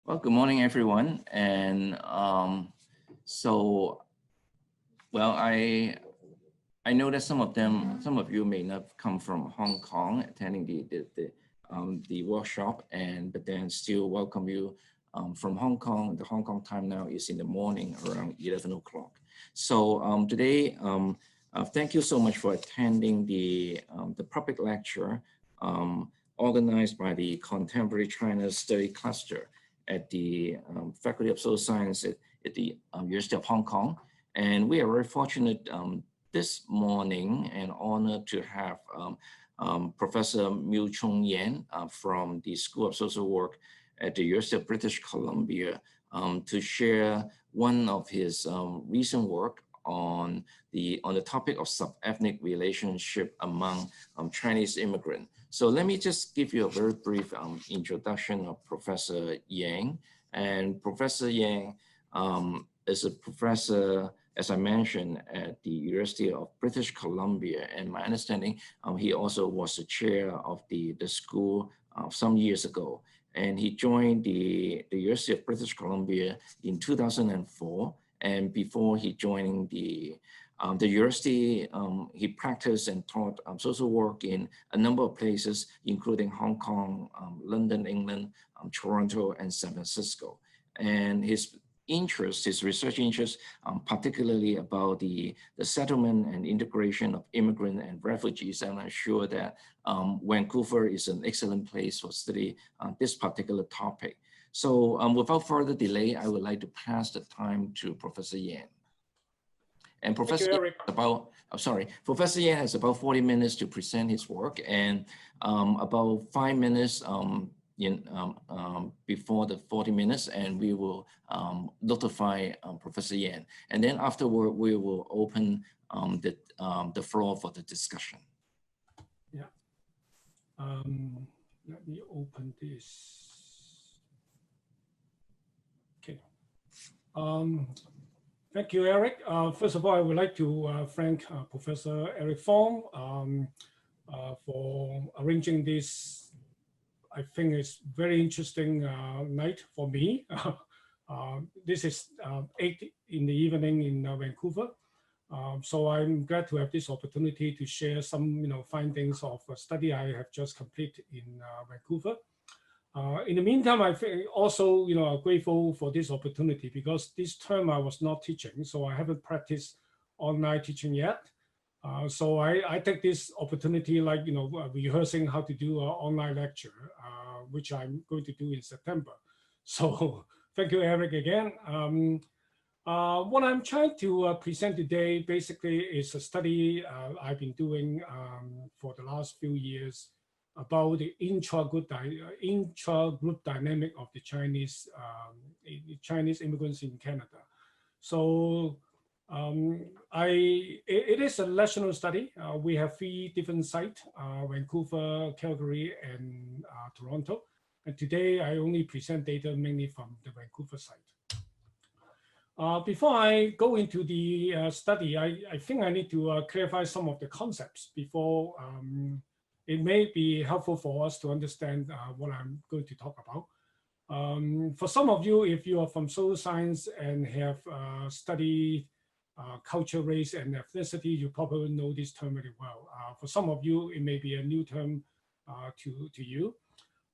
Well, good morning, everyone. So, well, I know that some of you may not come from Hong Kong attending the workshop, but then still welcome you from Hong Kong. The Hong Kong time now is in the morning around 11 o'clock. So today, thank you so much for attending the public lecture organized by the Contemporary China Study Cluster at the Faculty of Social Science at the University of Hong Kong. And we are very fortunate this morning and honored to have Professor Miu Chung Yan from the School of Social Work at the University of British Columbia to share one of his recent work on the topic of subethnic relationship among Chinese immigrants. So let me just give you a very brief introduction of Professor Yang. And Professor Yang is a professor, as I mentioned, at the University of British Columbia. And my understanding, he also was the chair of the school some years ago. And he joined the University of British Columbia in 2004. And before he joining the university, he practiced and taught social work in a number of places, including Hong Kong, London, England, Toronto, and San Francisco. And his research interest, particularly about the settlement and integration of immigrants and refugees. And I'm sure that Vancouver is an excellent place for study this particular topic. So without further delay, I would like to pass the time to Professor Yan. And Professor Yan has about 40 minutes to present his work, and about 5 minutes before the 40 minutes, and we will notify Professor Yan. And then afterward, we will open the floor for the discussion. Yeah. Let me open this. Okay. Thank you, Eric. First of all, I would like to thank Professor Eric Fong for arranging this. I think it's very interesting night for me. This is 8 in the evening in Vancouver. So I'm glad to have this opportunity to share some findings of a study I have just completed in Vancouver. In the meantime, I think also grateful for this opportunity because this term I was not teaching, so I haven't practiced online teaching yet. So I take this opportunity, like rehearsing how to do an online lecture, which I'm going to do in September. So thank you, Eric, again. What I'm trying to present today basically is a study I've been doing for the last few years about the intra-group dynamic of the Chinese immigrants in Canada. So it is a national study. We have 3 different sites, Vancouver, Calgary, and Toronto. And today I only present data mainly from the Vancouver site. Before I go into the study, I think I need to clarify some of the concepts before it may be helpful for us to understand what I'm going to talk about. For some of you, if you are from social science and have studied culture, race, and ethnicity, you probably know this term very well. For some of you, it may be a new term to you.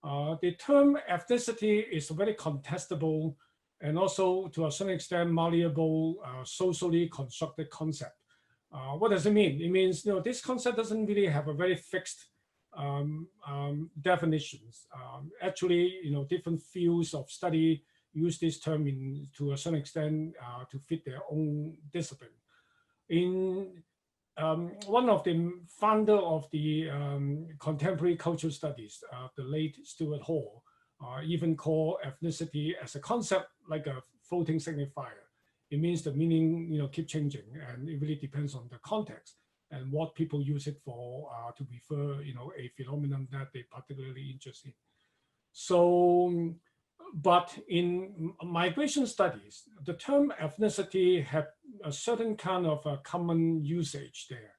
The term ethnicity is a very contestable and also to a certain extent malleable, socially constructed concept. What does it mean? It means this concept doesn't really have a very fixed definitions. Actually, different fields of study use this term to a certain extent to fit their own discipline. In one of the founder of the contemporary cultural studies, the late Stuart Hall, even call ethnicity as a concept like a floating signifier. It means the meaning keep changing, and it really depends on the context and what people use it for to refer a phenomenon that they particularly interested in. So, but in migration studies, the term ethnicity had a certain kind of a common usage there.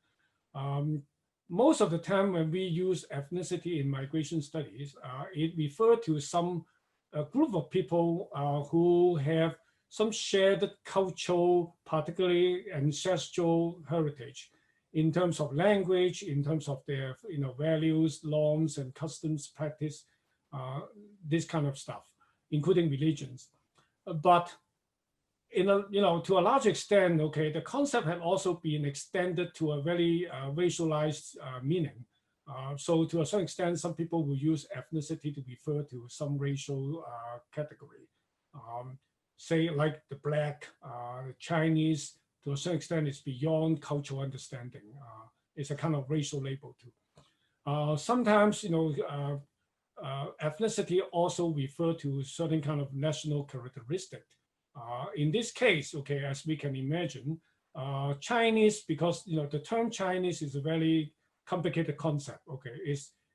Most of the time when we use ethnicity in migration studies, it refers to some a group of people who have some shared cultural, particularly ancestral heritage in terms of language, in terms of their values, norms, and customs, practice, this kind of stuff, including religions. But to a large extent, okay, the concept had also been extended to a very racialized meaning. So to a certain extent, some people will use ethnicity to refer to some racial category. Say like the Black, Chinese, to a certain extent, is beyond cultural understanding. It's a kind of racial label too. Sometimes, ethnicity also refer to certain kind of national characteristic. In this case, okay, as we can imagine, Chinese, because the term Chinese is a very complicated concept. Okay,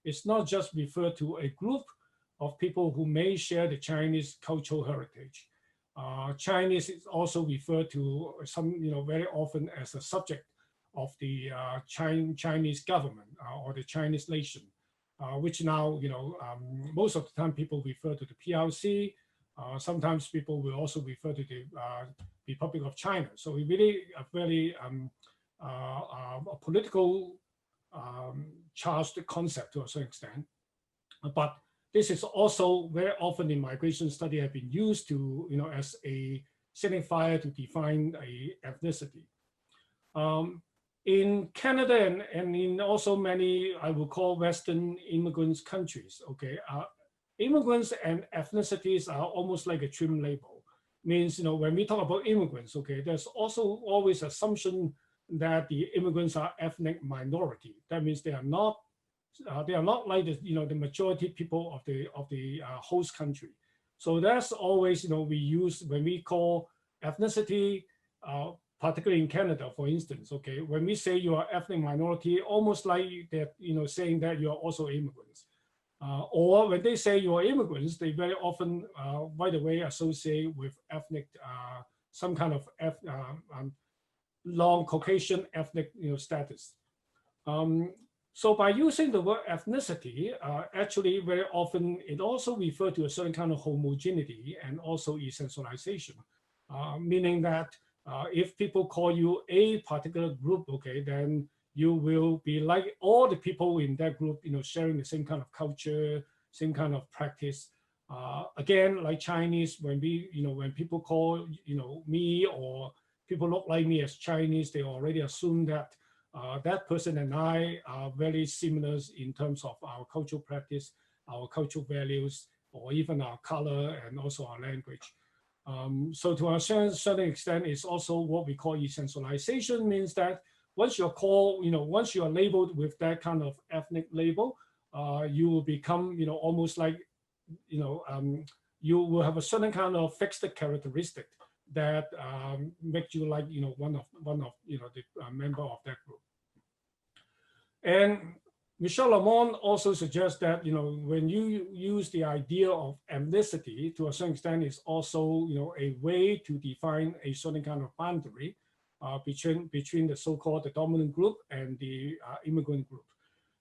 it's not just refer to a group of people who may share the Chinese cultural heritage. Chinese is also referred to some, very often as a subject of the Chinese government or the Chinese nation, which now, most of the time people refer to the PRC. Sometimes people will also refer to the Republic of China. So it really a very a political charged concept to a certain extent. But this is also very often in migration study have been used to, as a signifier to define a ethnicity. In Canada and in also many, I would call Western immigrants countries, okay, immigrants and ethnicities are almost like a trim label. Means, when we talk about immigrants, okay, there's also always assumption that the immigrants are ethnic minority. That means they are not like the majority people of the host country. So that's always we use when we call ethnicity, particularly in Canada, for instance. Okay, when we say you are ethnic minority, almost like that saying that you are also immigrants. Or when they say you are immigrants, they very often right away associate with ethnic, some kind of long Caucasian ethnic status. So by using the word ethnicity, actually very often it also refers to a certain kind of homogeneity and also essentialization, meaning that if people call you a particular group, okay, then you will be like all the people in that group, sharing the same kind of culture, same kind of practice. Again, like Chinese, when when people call, me or people look like me as Chinese, they already assume that that person and I are very similar in terms of our cultural practice, our cultural values, or even our color and also our language. So to a certain extent, it's also what we call essentialization, means that once you're called, once you are labeled with that kind of ethnic label, you will become, almost like, you will have a certain kind of fixed characteristic that make you like, one of the member of that group. And Michel Lamont also suggests that, when you use the idea of ethnicity to a certain extent, is also, a way to define a certain kind of boundary between the so-called the dominant group and the immigrant group.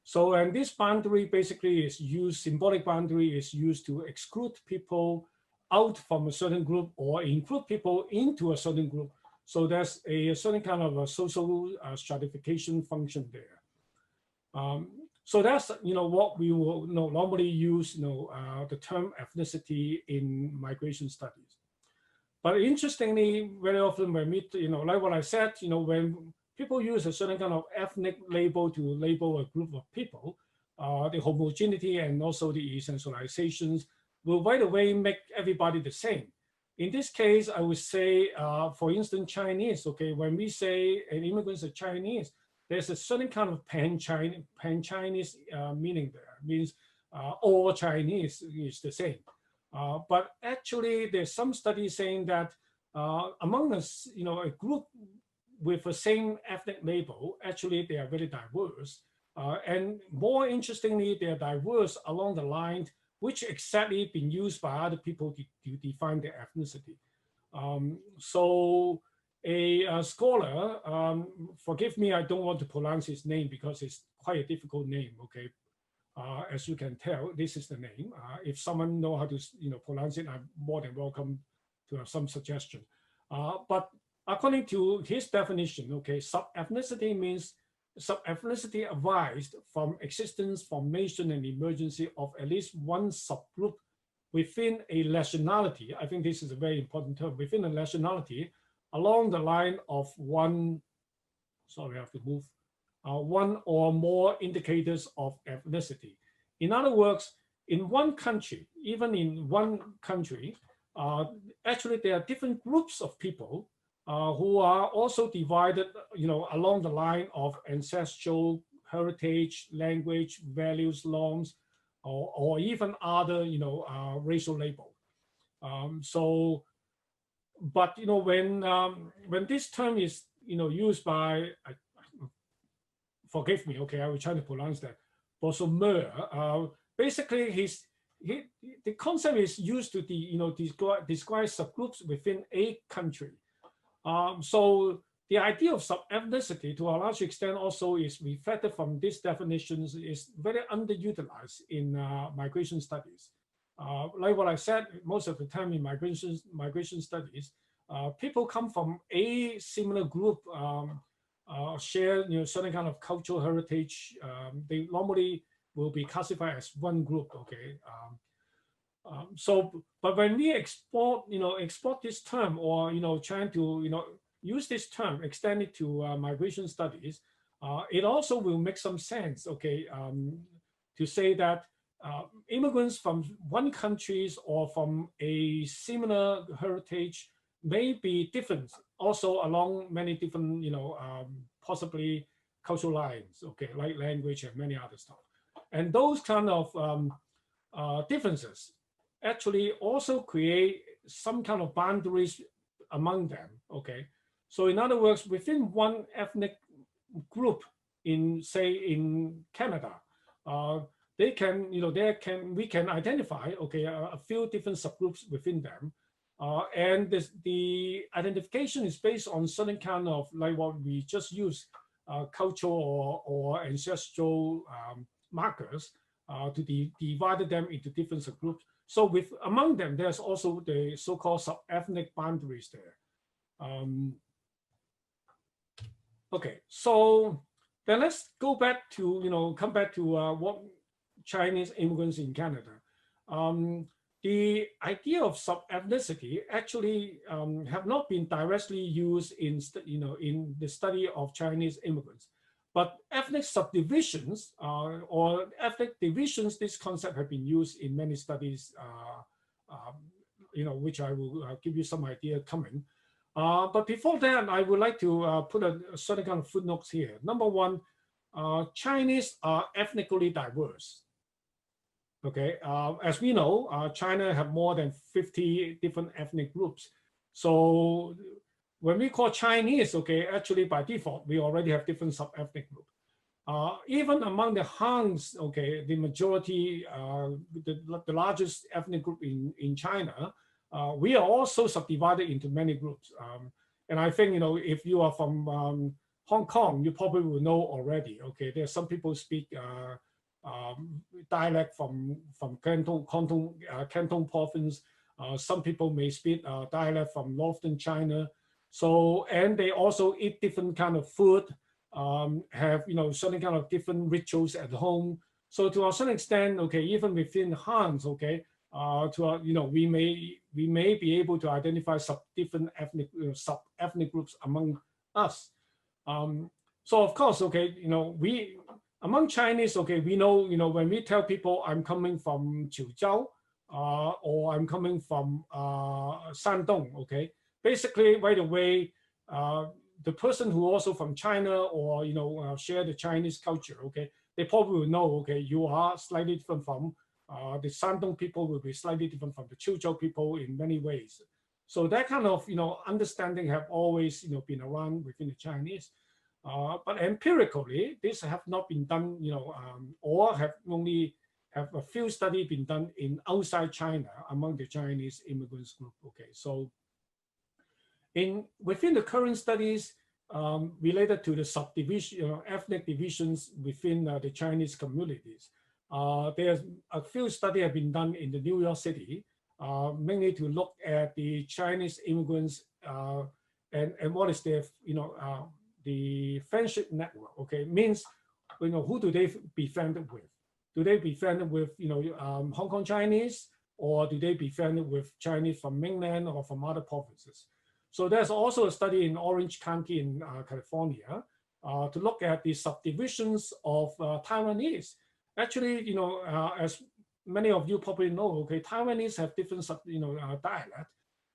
So, and this boundary basically is used, symbolic boundary is used to exclude people out from a certain group or include people into a certain group. So there's a certain kind of a social stratification function there. So that's what we will normally use the term ethnicity in migration studies. But interestingly, very often when we like what I said, when people use a certain kind of ethnic label to label a group of people, the homogeneity and also the essentializations will right away make everybody the same. In this case, I would say, for instance, Chinese. Okay, when we say an immigrants are Chinese, there's a certain kind of pan-Chinese meaning there. It means all Chinese is the same. But actually, there's some studies saying that among us, a group with the same ethnic label, actually they are very diverse. And more interestingly, they are diverse along the line which exactly been used by other people to define their ethnicity. So a scholar, forgive me, I don't want to pronounce his name because it's quite a difficult name, okay? As you can tell, this is the name. If someone know how to pronounce it, I'm more than welcome to have some suggestion. But according to his definition, okay, sub-ethnicity means sub-ethnicity arised from existence, formation, and emergency of at least one subgroup within a nationality. I think this is a very important term, within a nationality along the line of one, sorry, I have to move, one or more indicators of ethnicity. In other words, in one country, even in one country, actually there are different groups of people who are also divided, along the line of ancestral heritage, language, values, norms, or even other, racial label. But when this term is, used by, forgive me, okay, I will try to pronounce that, Bossomer, basically the concept is used to describe subgroups within a country. So the idea of sub-ethnicity, to a large extent, also is reflected from these definitions, is very underutilized in migration studies. Like what I said, most of the time in migration studies, people come from a similar group, share certain kind of cultural heritage. They normally will be classified as one group. Okay. But when we export this term, or trying to use this term, extend it to migration studies, it also will make some sense. Okay, to say that immigrants from one country or from a similar heritage may be different, also along many different, possibly cultural lines. Okay, like language and many other stuff, and those kind of differences actually also create some kind of boundaries among them. Okay, so in other words, within one ethnic group in, say, in Canada, we can identify, okay, a few different subgroups within them, and the identification is based on certain kind of, like what we just used, cultural or ancestral markers to divide them into different subgroups. So among them, there's also the so-called sub-ethnic boundaries there. Okay, so then let's go back to, come back to what Chinese immigrants in Canada. The idea of sub-ethnicity actually have not been directly used in, in the study of Chinese immigrants. But ethnic subdivisions or ethnic divisions, this concept have been used in many studies, which I will give you some idea coming. But before that, I would like to put a certain kind of footnotes here. Number one, Chinese are ethnically diverse. Okay, as we know, China have more than 50 different ethnic groups. So when we call Chinese, okay, actually by default, we already have different sub-ethnic groups. Even among the Hans, okay, the majority, the largest ethnic group in China, we are also subdivided into many groups. And I think, if you are from Hong Kong, you probably will know already, okay, there are some people speak dialect from Canton province. Some people may speak dialect from northern China. So, and they also eat different kind of food, have, certain kind of different rituals at home. So to a certain extent, okay, even within Hans, okay, we may be able to identify different sub-ethnic groups among us. So of course, okay, among Chinese, okay, we know, when we tell people I'm coming from Quzhou, or I'm coming from Shandong, okay, basically right away, the person who also from China or, share the Chinese culture, okay, they probably will know, okay, you are slightly different from the Shandong people, will be slightly different from the Quzhou people in many ways. So that kind of, understanding have always, been around within the Chinese. But empirically, this have not been done, or have only have a few studies been done in outside China among the Chinese immigrants group. Okay, so within the current studies related to the subdivision, ethnic divisions within the Chinese communities, There's a few studies have been done in the New York City, mainly to look at the Chinese immigrants and what is their, the friendship network. Okay, means, who do they befriended with? Do they befriended with, Hong Kong Chinese, or do they befriended with Chinese from mainland or from other provinces? So there's also a study in Orange County in California to look at the subdivisions of Taiwanese. Actually, as many of you probably know, okay, Taiwanese have different, dialect,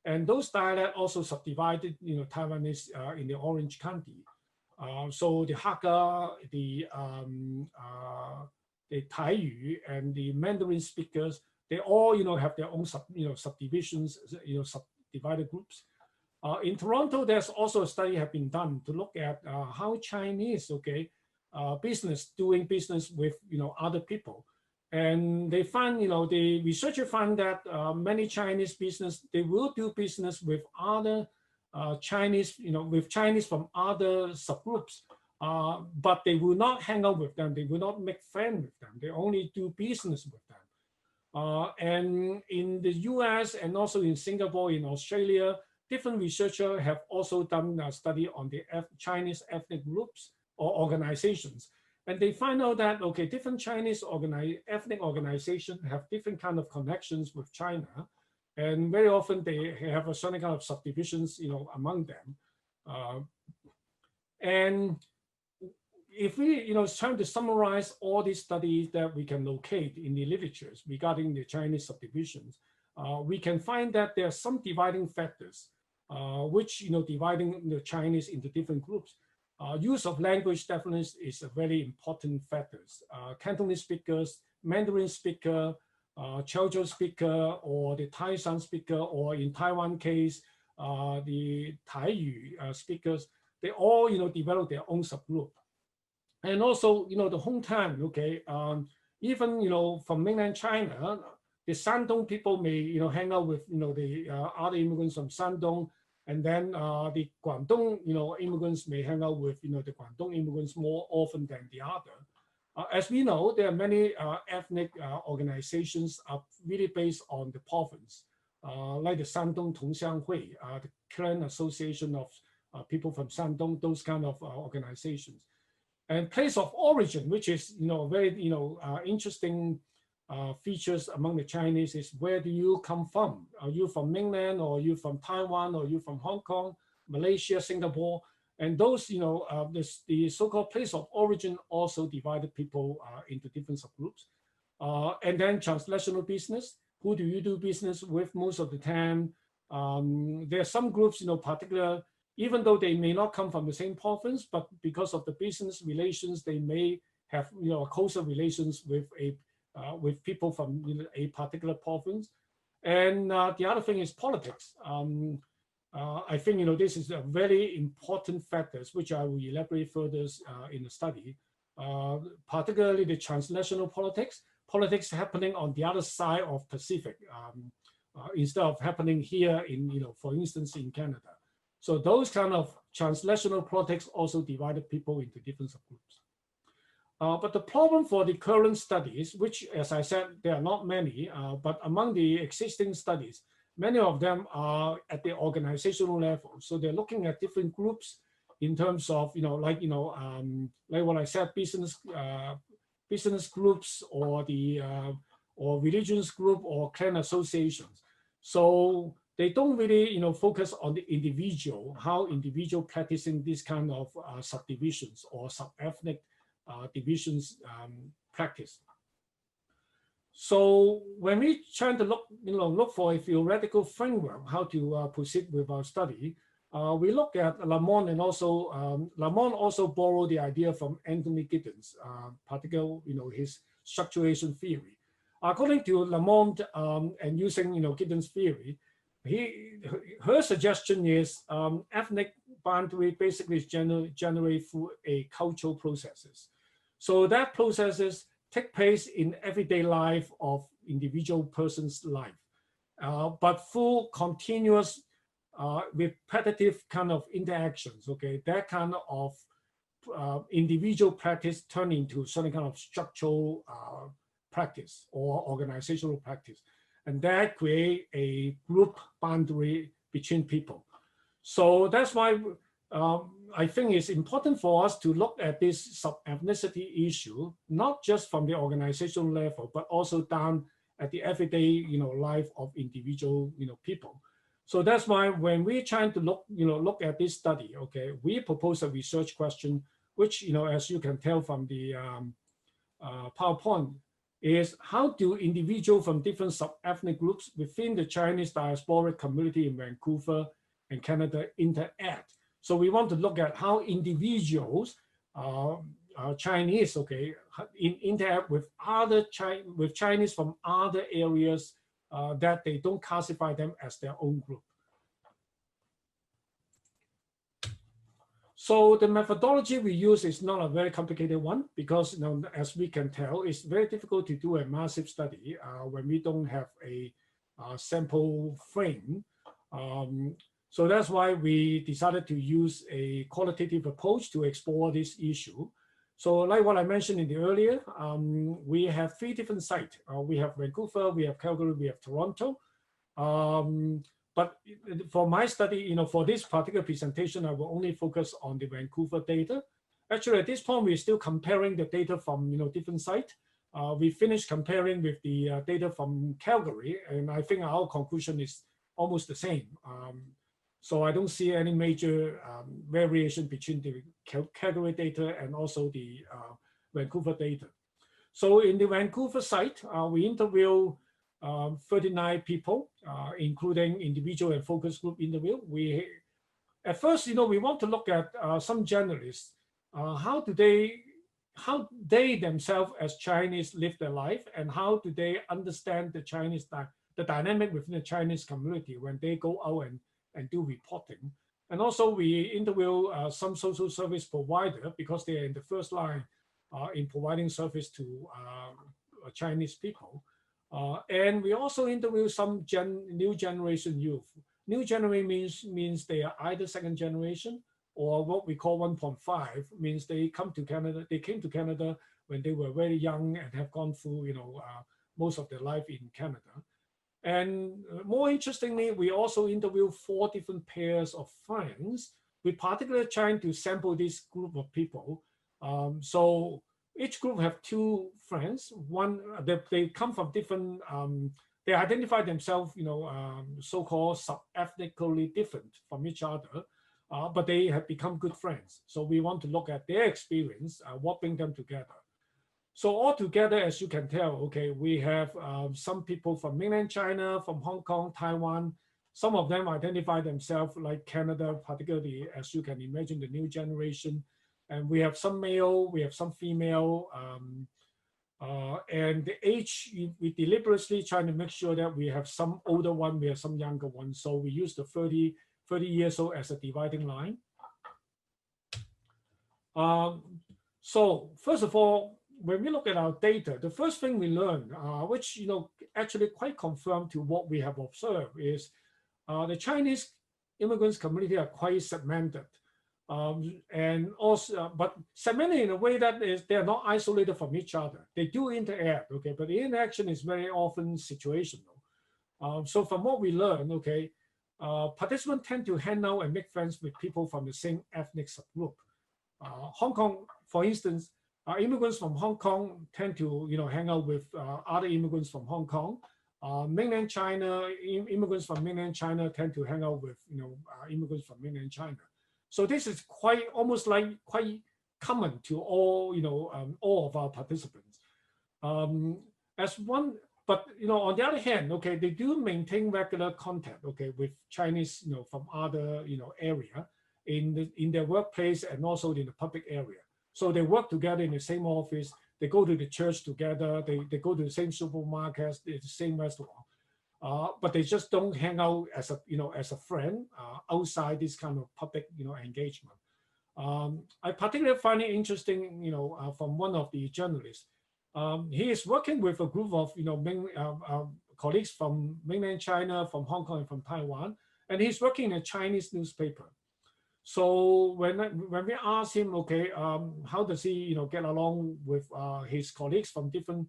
and those dialects also subdivided, Taiwanese in the Orange County. So the Hakka, the Taiyu, and the Mandarin speakers, they all, have their own subdivisions, subdivided groups. In Toronto, there's also a study have been done to look at how Chinese, doing business with, other people. And they find, the researcher found that many Chinese business, they will do business with other Chinese, with Chinese from other subgroups, but they will not hang out with them. They will not make friends with them. They only do business with them. And in the US and also in Singapore, in Australia, different researchers have also done a study on the Chinese ethnic groups or organizations. And they find out that, okay, different Chinese ethnic organizations have different kind of connections with China. And very often they have a certain kind of subdivisions, among them. And if we, trying to summarize all these studies that we can locate in the literatures regarding the Chinese subdivisions, we can find that there are some dividing factors, which, dividing the Chinese into different groups. Use of language definitely is a very important factor. Cantonese speakers, Mandarin speaker, Chuzhou speaker, or the Taishan speaker, or in Taiwan case, the Taiyu speakers, they all, develop their own subgroup. And also, the hometown, okay, even, from mainland China, the Shandong people may, hang out with, the other immigrants from Shandong, and then the Guangdong, immigrants may hang out with, the Guangdong immigrants more often than the other. As we know, there are many ethnic organizations are really based on the province, like the Shandong Tongxianghui, the clan association of people from Shandong, those kind of organizations. And place of origin, which is, very, interesting features among the Chinese is where do you come from? Are you from mainland, or are you from Taiwan, or are you from Hong Kong, Malaysia, Singapore? And those, the so-called place of origin also divided people into different subgroups. And then transnational business, who do you do business with most of the time? There are some groups, particular, even though they may not come from the same province, but because of the business relations, they may have, closer relations with people from a particular province. And the other thing is politics. I think, this is a very important factors, which I will elaborate further in the study, particularly the transnational politics happening on the other side of Pacific, instead of happening here in, for instance, in Canada. So those kind of transnational politics also divided people into different subgroups. But the problem for the current studies, which, as I said, there are not many, but among the existing studies, many of them are at the organizational level. So they're looking at different groups in terms of, like what I said, business groups, or the or religions group, or clan associations. So they don't really, focus on the individual, how individual practicing this kind of subdivisions or sub-ethnic divisions practice. So when we try to look for a theoretical framework how to proceed with our study, we look at Lamont, and also Lamont also borrowed the idea from Anthony Giddens, particularly his structuration theory. According to Lamont, and using Giddens' theory, her suggestion is ethnic boundary basically is generated through a cultural processes. So that processes take place in everyday life of individual person's life, but through continuous repetitive kind of interactions, okay, that kind of individual practice turn into certain kind of structural practice or organizational practice. And that create a group boundary between people. So that's why I think it's important for us to look at this sub-ethnicity issue, not just from the organizational level, but also down at the everyday, life of individual, people. So that's why when we're trying to look at this study, okay, we propose a research question, which, as you can tell from the PowerPoint, is how do individuals from different sub-ethnic groups within the Chinese diasporic community in Vancouver and Canada interact? So we want to look at how individuals, Chinese, okay, interact with with Chinese from other areas that they don't classify them as their own group. So the methodology we use is not a very complicated one because, as we can tell, it's very difficult to do a massive study when we don't have a sample frame. So that's why we decided to use a qualitative approach to explore this issue. So like what I mentioned in the earlier, we have 3 different sites. We have Vancouver, we have Calgary, we have Toronto. But for my study, for this particular presentation, I will only focus on the Vancouver data. Actually, at this point, we're still comparing the data from different sites. We finished comparing with the data from Calgary, and I think our conclusion is almost the same. So I don't see any major variation between the Calgary data and also the Vancouver data. So in the Vancouver site, we interview 39 people, including individual and focus group interview. At first, we want to look at some generalists. How they themselves as Chinese live their life, and how do they understand the dynamic within the Chinese community when they go out and do reporting. And also we interview some social service provider because they are in the first line in providing service to Chinese people. And we also interview some new generation youth. New generation means they are either second generation or what we call 1.5, means they came to Canada when they were very young and have gone through most of their life in Canada. And more interestingly, we also interviewed 4 different pairs of friends. We particularly trying to sample this group of people. So each group have 2 friends. One, they come from different, they identify themselves, so-called sub-ethnically different from each other, but they have become good friends. So we want to look at their experience, what brings them together. So altogether, as you can tell, okay, we have some people from mainland China, from Hong Kong, Taiwan. Some of them identify themselves like Canada, particularly, as you can imagine, the new generation. And we have some male, we have some female, and the age, we deliberately trying to make sure that we have some older one, we have some younger one. So we use the 30 years old as a dividing line. So first of all, when we look at our data, the first thing we learn, which actually quite confirmed to what we have observed, is the Chinese immigrants community are quite segmented, and also, but segmented in a way that is they are not isolated from each other. They do interact, okay, but the interaction is very often situational. So from what we learn, okay, participants tend to hang out and make friends with people from the same ethnic subgroup. Hong Kong, for instance. Immigrants from Hong Kong tend to, hang out with other immigrants from Hong Kong. Mainland China, immigrants from mainland China tend to hang out with, immigrants from mainland China. So this is quite common to all of our participants. But on the other hand, okay, they do maintain regular contact, okay, with Chinese, from other, area in their workplace and also in the public area. So they work together in the same office. They go to the church together. They go to the same supermarkets, the same restaurant. But they just don't hang out as a friend outside this kind of public engagement. I particularly find it interesting, from one of the journalists. He is working with a group of colleagues from mainland China, from Hong Kong, and from Taiwan, and he's working in a Chinese newspaper. So when we ask him, okay, how does he get along with his colleagues from different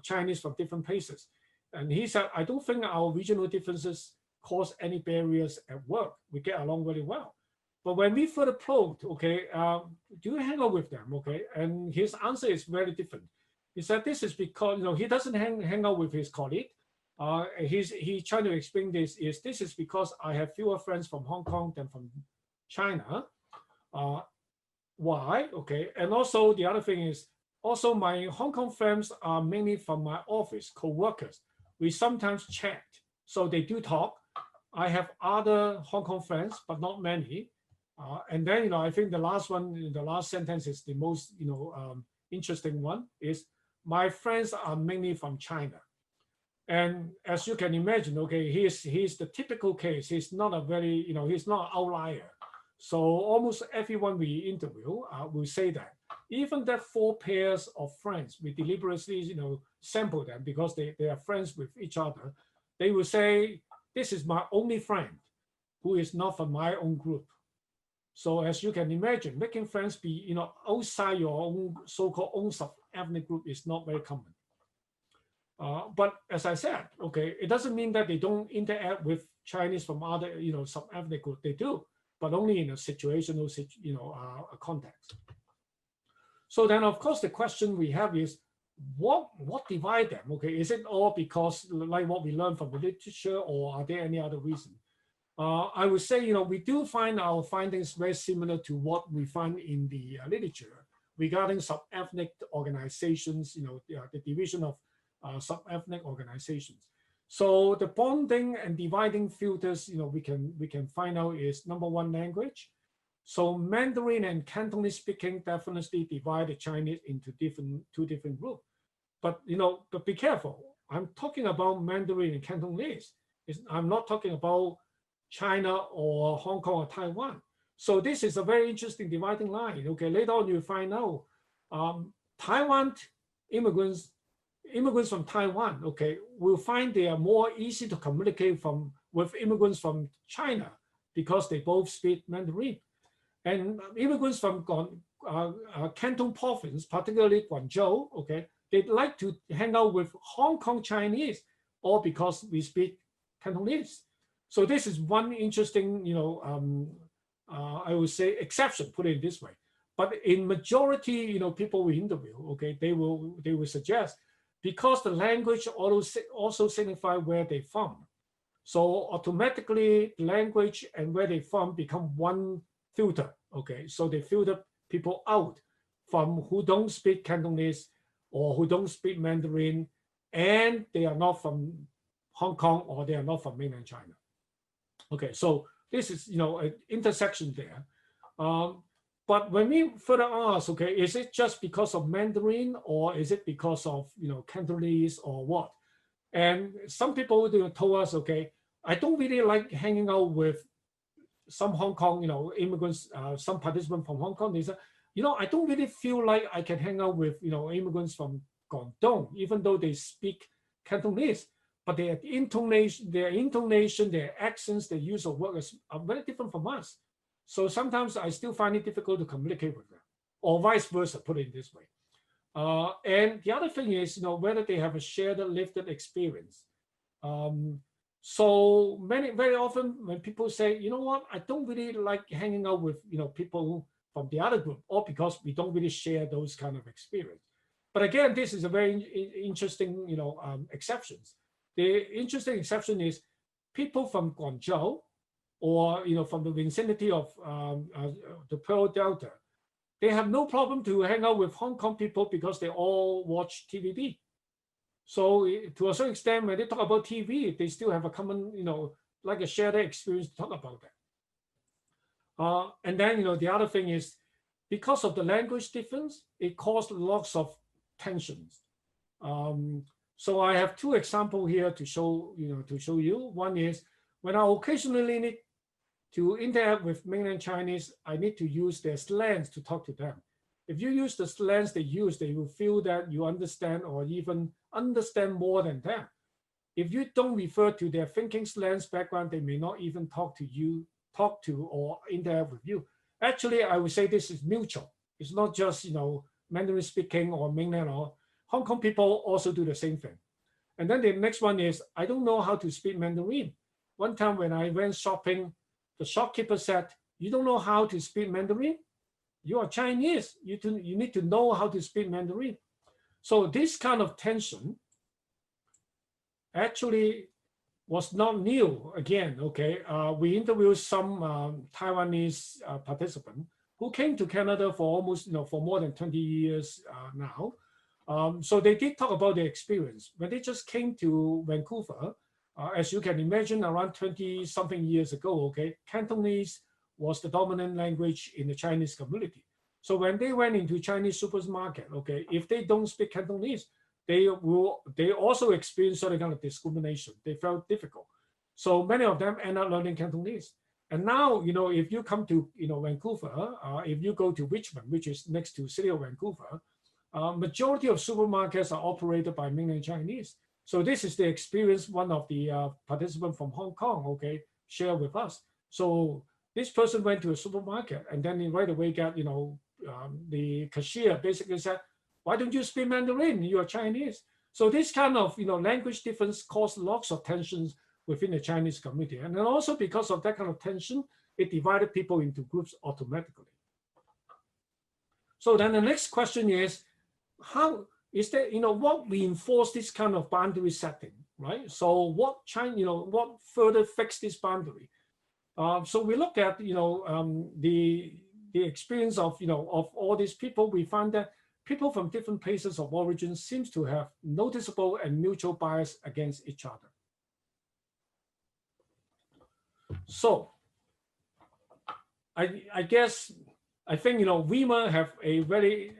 Chinese from different places. And he said, I don't think our regional differences cause any barriers at work. We get along very well. But when we further probed, okay, do you hang out with them? Okay. And his answer is very different. He said this is because he doesn't hang out with his colleague. He's trying to explain this is because I have fewer friends from Hong Kong than from China. Why? Okay. And also the other thing is also my Hong Kong friends are mainly from my office, co-workers. We sometimes chat, so they do talk. I have other Hong Kong friends, but not many. And then, I think the last one, the last sentence is the most, interesting one is my friends are mainly from China. And as you can imagine, okay, he's the typical case. He's not a very, he's not an outlier. So almost everyone we interview will say that. Even that 4 pairs of friends, we deliberately, sample them because they are friends with each other. They will say, this is my only friend who is not from my own group. So as you can imagine, making friends be, outside your own so-called own sub-ethnic group is not very common. But as I said, okay, it doesn't mean that they don't interact with Chinese from other, sub-ethnic group. They do, but only in a situational, context. So then, of course, the question we have is, what divide them? Okay, is it all because like what we learned from the literature, or are there any other reason? I would say, we do find our findings very similar to what we find in the literature regarding sub-ethnic organizations, the division of sub-ethnic organizations. So the bonding and dividing filters, we can find out is number 1, language. So Mandarin and Cantonese speaking definitely divide the Chinese into 2 different groups. But but be careful. I'm talking about Mandarin and Cantonese. I'm not talking about China or Hong Kong or Taiwan. So this is a very interesting dividing line. Okay, later on you find out Taiwan immigrants from Taiwan, okay, will find they are more easy to communicate with immigrants from China because they both speak Mandarin. And immigrants from Canton province, particularly Guangzhou, okay, they'd like to hang out with Hong Kong Chinese, all because we speak Cantonese. So this is one interesting, I would say exception, put it this way. But in majority, people we interview, okay, they will suggest because the language also signify where they're from. So automatically language and where they're from become one filter, okay? So they filter people out from who don't speak Cantonese or who don't speak Mandarin, and they are not from Hong Kong or they are not from mainland China. Okay, so this is, an intersection there. But when we further ask, okay, is it just because of Mandarin or is it because of, Cantonese or what? And some people told us, okay, I don't really like hanging out with some Hong Kong, immigrants, some participants from Hong Kong. They said, I don't really feel like I can hang out with, immigrants from Guangdong, even though they speak Cantonese, but their intonation, their accents, their use of words are very different from us. So sometimes I still find it difficult to communicate with them, or vice versa, put it this way. And the other thing is, whether they have a shared lived experience. So very often when people say, what, I don't really like hanging out with, people from the other group, or because we don't really share those kind of experience. But again, this is a very interesting, exceptions. The interesting exception is people from Guangzhou, or from the vicinity of the Pearl Delta, they have no problem to hang out with Hong Kong people because they all watch TVB. So to a certain extent, when they talk about TV, they still have a common, like a shared experience to talk about that. And then, the other thing is because of the language difference, it caused lots of tensions. So I have 2 examples here to show you. One is when I occasionally need to interact with mainland Chinese, I need to use their slangs to talk to them. If you use the slangs they use, they will feel that you understand or even understand more than them. If you don't refer to their thinking slangs background, they may not even talk to or interact with you. Actually, I would say this is mutual. It's not just, Mandarin speaking or mainland, or Hong Kong people also do the same thing. And then the next one is, I don't know how to speak Mandarin. One time when I went shopping, the shopkeeper said, you don't know how to speak Mandarin? You are Chinese. You need to know how to speak Mandarin. So this kind of tension actually was not new again, okay? We interviewed some Taiwanese participants who came to Canada for almost, for more than 20 years now. So they did talk about their experience. When they just came to Vancouver, as you can imagine, around 20-something years ago, okay, Cantonese was the dominant language in the Chinese community. So when they went into Chinese supermarket, okay, if they don't speak Cantonese, they also experience certain kind of discrimination. They felt difficult. So many of them end up learning Cantonese. And now, if you come to, Vancouver, if you go to Richmond, which is next to the city of Vancouver, majority of supermarkets are operated by mainland Chinese. So this is the experience one of the participants from Hong Kong, okay, shared with us. So this person went to a supermarket and then he right away got, the cashier basically said, why don't you speak Mandarin? You are Chinese. So this kind of, language difference caused lots of tensions within the Chinese community. And then also because of that kind of tension, it divided people into groups automatically. So then the next question is, how is that, what reinforced this kind of boundary setting, right? So what what further fixed this boundary? So we look at, the experience of, of all these people. We find that people from different places of origin seems to have noticeable and mutual bias against each other. So I guess, I think, Weimer have a very,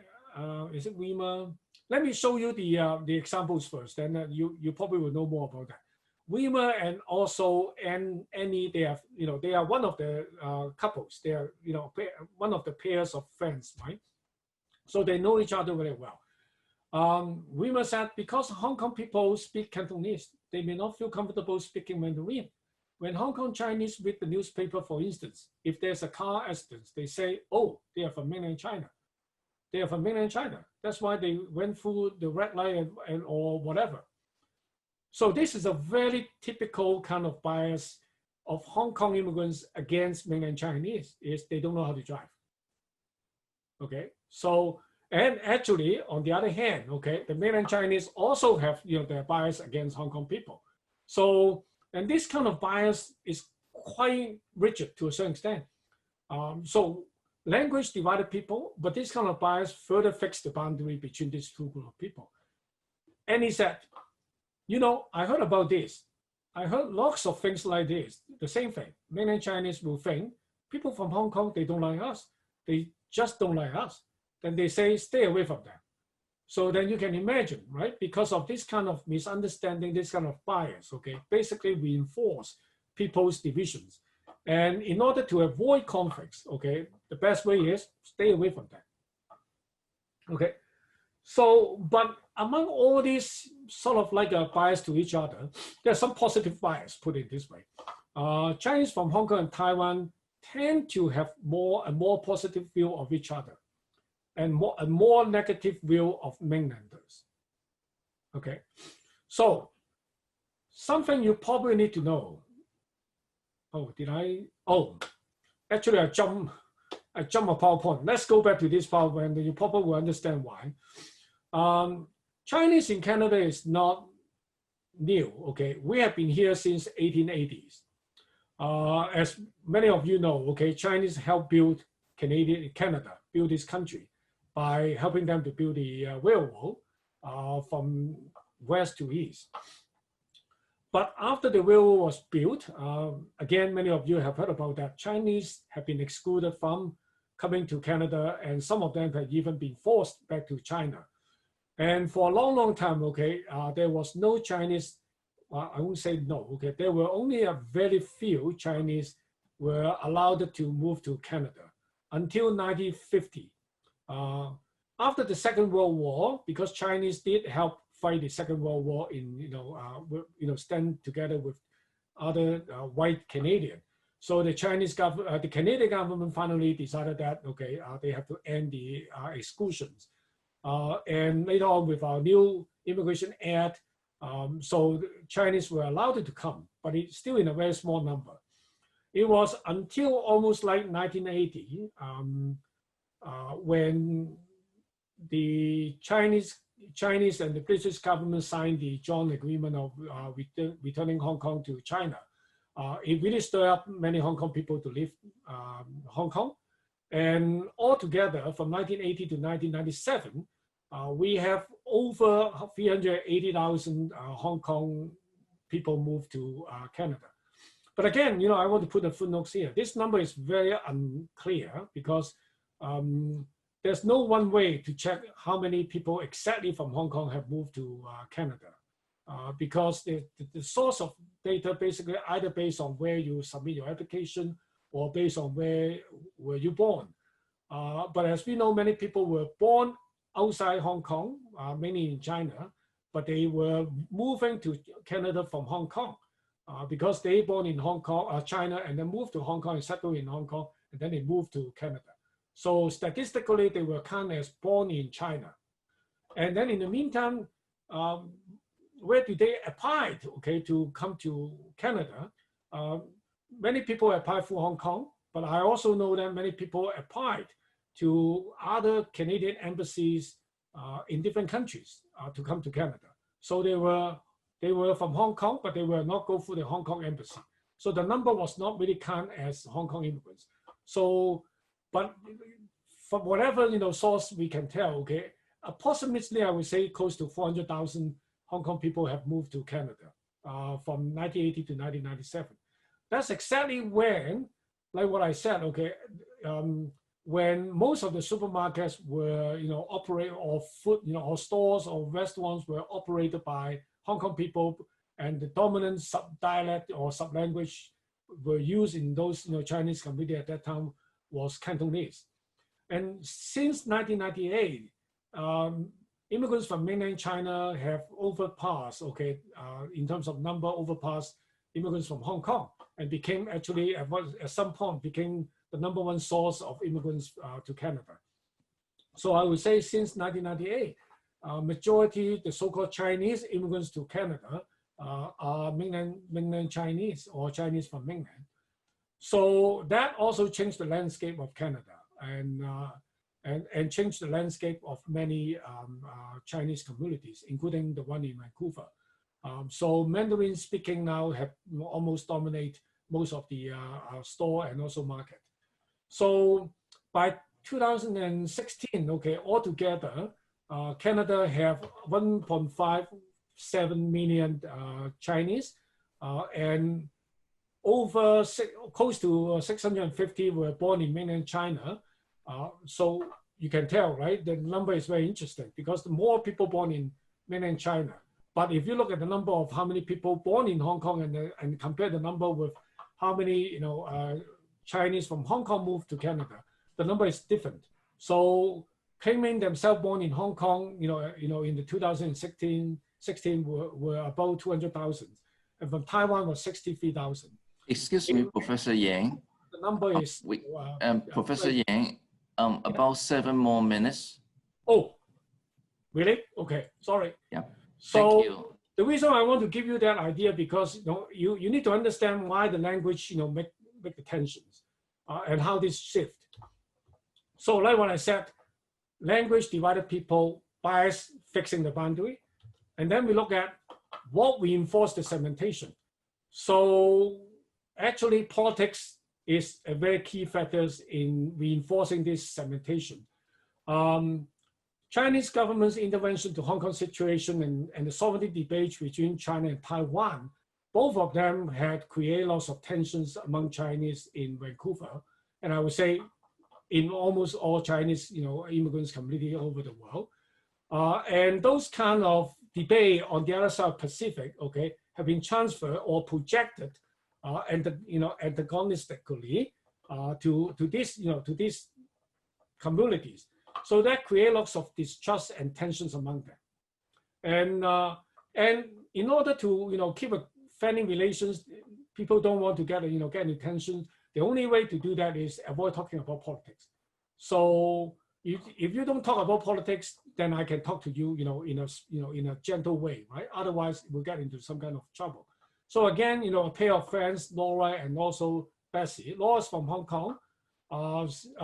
is it Weimer? Let me show you the examples first, and you probably will know more about that. Weimer and also Annie, they are one of the couples. They are, one of the pairs of friends, right? So they know each other very well. Weimer said, because Hong Kong people speak Cantonese, they may not feel comfortable speaking Mandarin. When Hong Kong Chinese read the newspaper, for instance, if there's a car accident, they say, oh, they are from mainland China. They are from mainland China. That's why they went through the red light and or whatever. So this is a very typical kind of bias of Hong Kong immigrants against mainland Chinese, is they don't know how to drive. Okay, so, and actually, on the other hand, okay, the mainland Chinese also have, their bias against Hong Kong people. So, and this kind of bias is quite rigid to a certain extent. So language divided people, but this kind of bias further fixed the boundary between these two groups of people. And he said, I heard about this. I heard lots of things like this, the same thing. Mainland Chinese will think, people from Hong Kong, they don't like us. They just don't like us. Then they say, stay away from them. So then you can imagine, right? Because of this kind of misunderstanding, this kind of bias, okay, basically reinforce people's divisions. And in order to avoid conflicts, okay, the best way is stay away from them. Okay, so, but among all these sort of like a bias to each other, there's some positive bias, put it this way. Chinese from Hong Kong and Taiwan tend to have a more positive view of each other and a more negative view of mainlanders. Okay, so something you probably need to know. Oh, did I? Oh, actually, I jumped a PowerPoint. Let's go back to this PowerPoint, and you probably will understand why. Chinese in Canada is not new. Okay, we have been here since 1880s. As many of you know, okay, Chinese helped build Canada, build this country by helping them to build the railroad from west to east. But after the railroad was built, again, many of you have heard about that. Chinese have been excluded from coming to Canada, and some of them have even been forced back to China. And for a long, long time, okay, there was no Chinese, I won't say no, okay, there were only a very few Chinese were allowed to move to Canada until 1950. After the Second World War, because Chinese did help fight the Second World War in, stand together with other white Canadians. So the Canadian government finally decided that, okay, they have to end the exclusions. And later on with our new Immigration Act, so the Chinese were allowed to come, but it's still in a very small number. It was until almost like 1980 when the Chinese and the British government signed the joint agreement of returning Hong Kong to China. It really stirred up many Hong Kong people to leave Hong Kong. And altogether, from 1980 to 1997, we have over 380,000 Hong Kong people moved to Canada. But again, I want to put a footnote here. This number is very unclear because there's no one way to check how many people exactly from Hong Kong have moved to Canada. Because the source of data basically either based on where you submit your application or based on where were you born. But as we know, many people were born outside Hong Kong, mainly in China, but they were moving to Canada from Hong Kong because they born in Hong Kong, China, and then moved to Hong Kong and settled in Hong Kong, and then they moved to Canada. So statistically, they were counted as born in China. And then in the meantime, where do they apply to come to Canada? Many people applied for Hong Kong, but I also know that many people applied to other Canadian embassies in different countries to come to Canada. So they were from Hong Kong, but they will not go through the Hong Kong embassy. So the number was not really counted as Hong Kong immigrants. So, but from whatever source we can tell, approximately I would say close to 400,000 Hong Kong people have moved to Canada from 1980 to 1997. That's exactly when, like what I said, when most of the supermarkets were, operate or food, or stores or restaurants were operated by Hong Kong people, and the dominant sub-dialect or sub-language were used in those, Chinese community at that time was Cantonese. And since 1998, immigrants from mainland China have overpassed, in terms of number, overpassed immigrants from Hong Kong, and became actually, at some point, became the #1 source of immigrants to Canada. So I would say since 1998, majority, the so-called Chinese immigrants to Canada are mainland Chinese or Chinese from mainland. So that also changed the landscape of Canada and changed the landscape of many Chinese communities, including the one in Vancouver. So Mandarin speaking now have almost dominate most of the store and also market. So by 2016, altogether, Canada have 1.57 million Chinese and over close to 650 were born in mainland China. So you can tell, right? The number is very interesting because the more people born in mainland China. But if you look at the number of how many people born in Hong Kong and compare the number with how many Chinese from Hong Kong moved to Canada, the number is different. So claiming themselves born in Hong Kong, in the 2016 were about 200,000, and from Taiwan was 63,000. Excuse me, Professor Yang. The number is Professor Yang. About 7 more minutes. Oh, really? Okay, sorry. Yeah. So thank you. The reason I want to give you that idea because you need to understand why the language make the tensions and how this shift. So like what I said, language divided people, bias fixing the boundary, and then we look at what reinforced the segmentation. So actually politics is a very key factor in reinforcing this segmentation. Chinese government's intervention to Hong Kong situation and the sovereignty debate between China and Taiwan, both of them had created lots of tensions among Chinese in Vancouver, and I would say in almost all Chinese immigrants community over the world. And those kind of debate on the other side of Pacific, have been transferred or projected antagonistically to these communities. So that creates lots of distrust and tensions among them. And in order to keep a friendly relations, people don't want to get any tension. The only way to do that is avoid talking about politics. So if you don't talk about politics, then I can talk to you, in a gentle way, right? Otherwise, we'll get into some kind of trouble. So again, a pair of friends, Laura and also Bessie. Laura's from Hong Kong,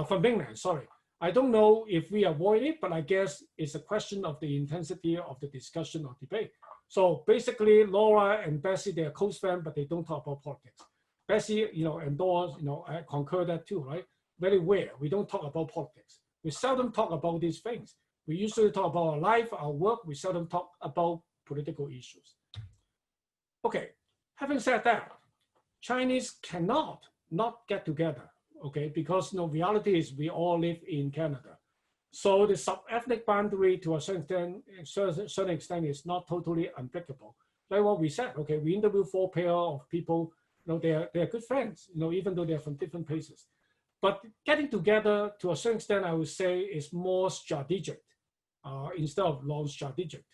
from England, sorry. I don't know if we avoid it, but I guess it's a question of the intensity of the discussion or debate. So basically, Laura and Bessie, they're close friends, but they don't talk about politics. Bessie, and Laura, I concur that too, right? Very rare. We don't talk about politics. We seldom talk about these things. We usually talk about our life, our work. We seldom talk about political issues. Okay, having said that, Chinese cannot not get together, okay? Because reality is we all live in Canada. So the sub-ethnic boundary to a certain extent is not totally unbreakable. Like what we said, okay, we interviewed 4 pair of people, they're good friends, even though they're from different places. But getting together to a certain extent, I would say, is more strategic instead of non-strategic.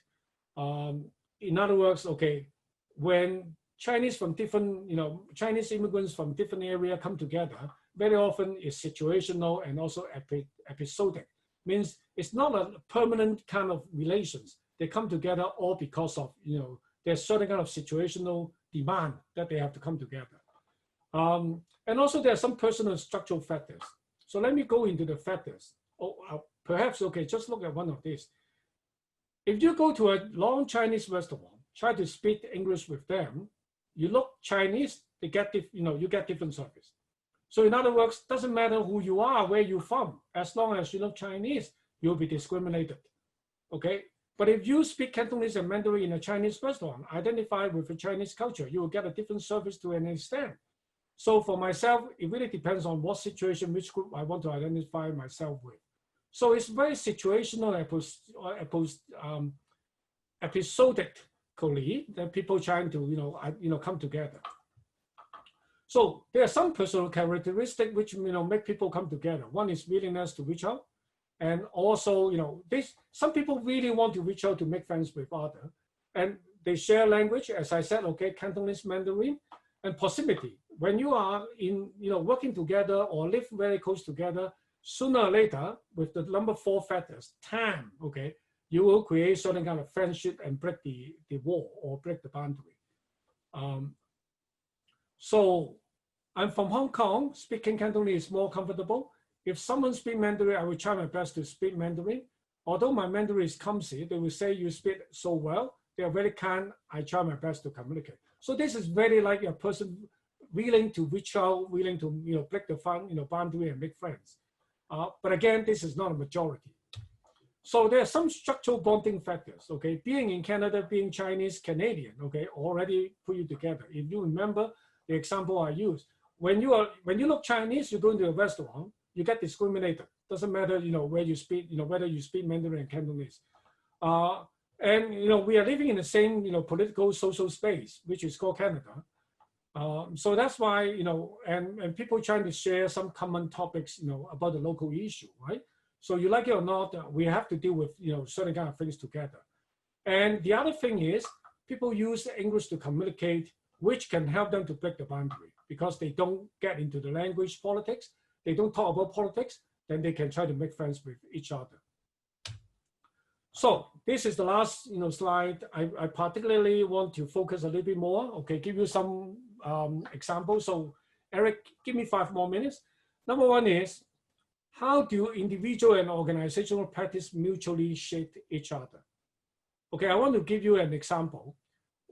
In other words, okay, when Chinese from different, Chinese immigrants from different areas come together, very often it's situational and also episodic. Means it's not a permanent kind of relations. They come together all because of, there's certain kind of situational demand that they have to come together. And also there are some personal and structural factors. So let me go into the factors. Perhaps, okay, just look at one of these. If you go to a long Chinese restaurant, try to speak English with them, you look Chinese, you get different service. So in other words, doesn't matter who you are, where you're from, as long as you look Chinese, you'll be discriminated, okay? But if you speak Cantonese and Mandarin in a Chinese restaurant, identify with the Chinese culture, you will get a different service to an extent. So for myself, it really depends on what situation, which group I want to identify myself with. So it's very situational, episodically that people trying to, come together. So there are some personal characteristics which make people come together. One is willingness to reach out, and also some people really want to reach out to make friends with others, and they share language, as I said, okay, Cantonese, Mandarin, and proximity. When you are in working together or live very close together, sooner or later, with the number 4 factors, time, okay, you will create certain kind of friendship and break the wall or break the boundary. So I'm from Hong Kong, speaking Cantonese is more comfortable. If someone speaks Mandarin, I will try my best to speak Mandarin. Although my Mandarin is clumsy, they will say you speak so well. They are very kind, I try my best to communicate. So this is very like a person willing to reach out, willing to break the boundary and make friends. But again, this is not a majority. So there are some structural bonding factors, okay? Being in Canada, being Chinese, Canadian, okay, already put you together. If you remember the example I used, when you look Chinese, you go into a restaurant, you get discriminated. Doesn't matter, where you speak, whether you speak Mandarin and Cantonese. And we are living in the same, political social space, which is called Canada. So that's why, and people trying to share some common topics, about the local issue, right? So you like it or not, we have to deal with, certain kind of things together. And the other thing is people use English to communicate, which can help them to break the boundary because they don't get into the language politics. They don't talk about politics, then they can try to make friends with each other. So this is the last slide. I particularly want to focus a little bit more, okay, give you some examples. So Eric, give me 5 more minutes. Number 1 is, how do individual and organizational practice mutually shape each other? Okay, I want to give you an example.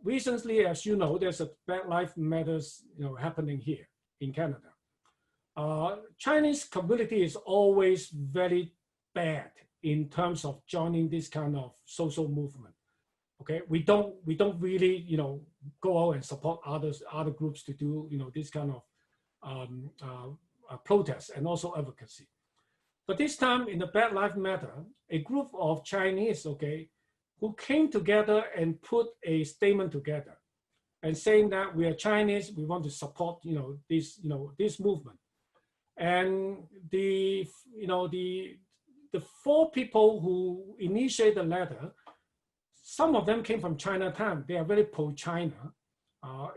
Recently, as you know, there's a Black Lives Matters happening here in Canada. Chinese community is always very bad in terms of joining this kind of social movement. Okay, we don't really go out and support other groups to do this kind of protest and also advocacy. But this time in the Black Lives Matter, a group of Chinese, okay, who came together and put a statement together and saying that we are Chinese, we want to support this movement. And the 4 people who initiated the letter, some of them came from Chinatown. They are very pro-China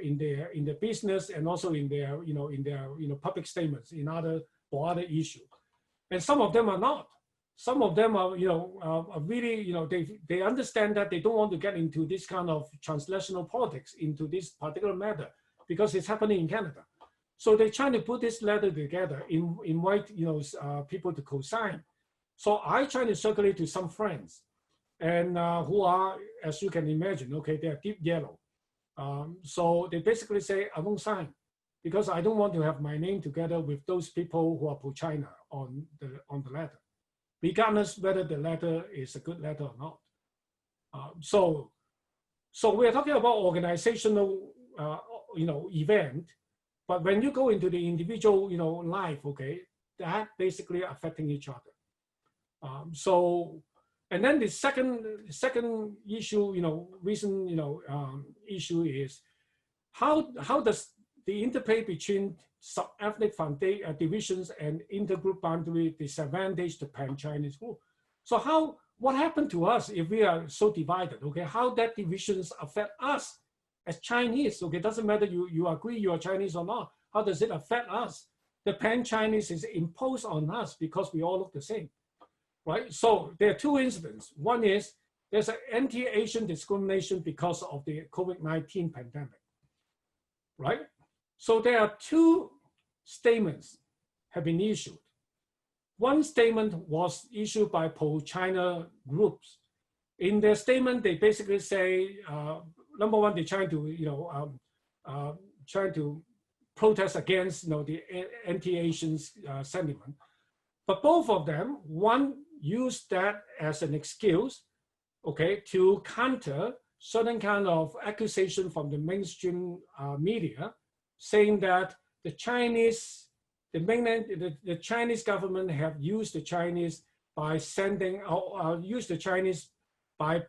in their business and also in their public statements for other issues. And some of them are not. some of them are, are really, they understand that they don't want to get into this kind of transnational politics into this particular matter because it's happening in Canada. So they're trying to put this letter together, invite, people to co-sign. So I try to circulate to some friends and who are, as you can imagine, okay, they are deep yellow. So they basically say, I won't sign because I don't want to have my name together with those people who are pro-China on the letter, regardless whether the letter is a good letter or not. So we're talking about organizational, event, but when you go into the individual, life, okay, that basically affecting each other. And then the second issue, recent, issue is how does the interplay between sub-ethnic divisions and intergroup boundary disadvantage the pan-Chinese group? So what happened to us if we are so divided? Okay, how that divisions affect us as Chinese? Okay, doesn't matter you agree you are Chinese or not. How does it affect us? The pan-Chinese is imposed on us because we all look the same. Right, so there are two incidents. One is there's an anti-Asian discrimination because of the COVID-19 pandemic, right? So there are two statements have been issued. One statement was issued by pro-China groups. In their statement, they basically say, number one, they're trying to protest against, the anti-Asian sentiment. But both of them, one used that as an excuse, okay, to counter certain kind of accusation from the mainstream media, saying that the Chinese government have used the Chinese by by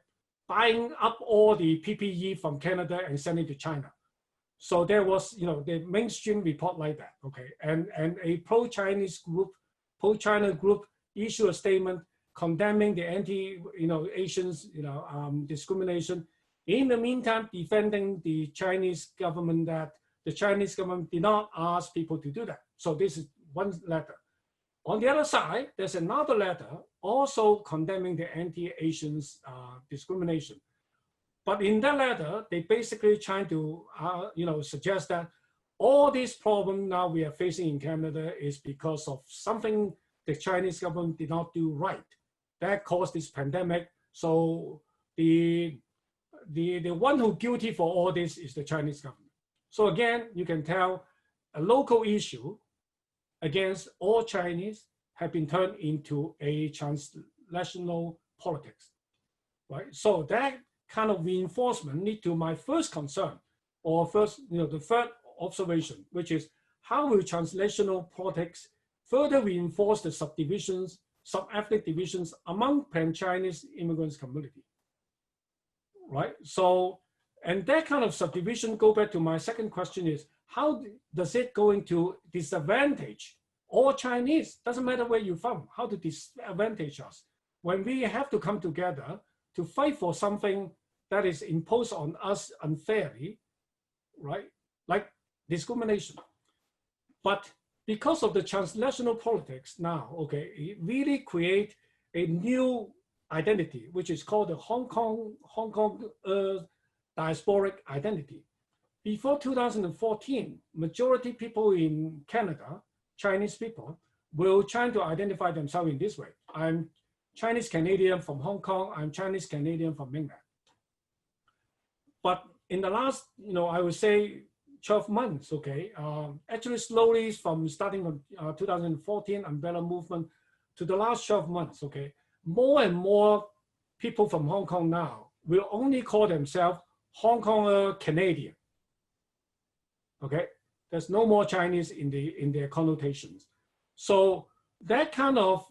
buying up all the PPE from Canada and sending to China. So there was, the mainstream report like that, okay, and a pro-China group issue a statement condemning the anti-Asians, discrimination. In the meantime, defending the Chinese government that the Chinese government did not ask people to do that. So this is one letter. On the other side, there's another letter also condemning the anti-Asians discrimination. But in that letter, they basically trying to, suggest that all this problem now we are facing in Canada is because of something the Chinese government did not do right. That caused this pandemic. So the one who guilty for all this is the Chinese government. So again, you can tell a local issue against all Chinese have been turned into a transnational politics, right? So that kind of reinforcement lead to my first concern, or the third observation, which is how will transnational politics further reinforce the subdivisions, sub-ethnic divisions among pan-Chinese immigrants community, right? So, and that kind of subdivision, go back to my second question is, how does it going to disadvantage all Chinese? Doesn't matter where you're from, how to disadvantage us when we have to come together to fight for something that is imposed on us unfairly, right? Like discrimination. But because of the transnational politics now, okay, it really create a new identity, which is called the Hong Kong diasporic identity. Before 2014, majority people in Canada, Chinese people, will try to identify themselves in this way. I'm Chinese Canadian from Hong Kong, I'm Chinese Canadian from mainland. But in the last, I would say 12 months, okay, actually slowly from starting from 2014 umbrella movement to the last 12 months, okay, more and more people from Hong Kong now will only call themselves Hong Konger Canadian. Okay, there's no more Chinese in their connotations. So that kind of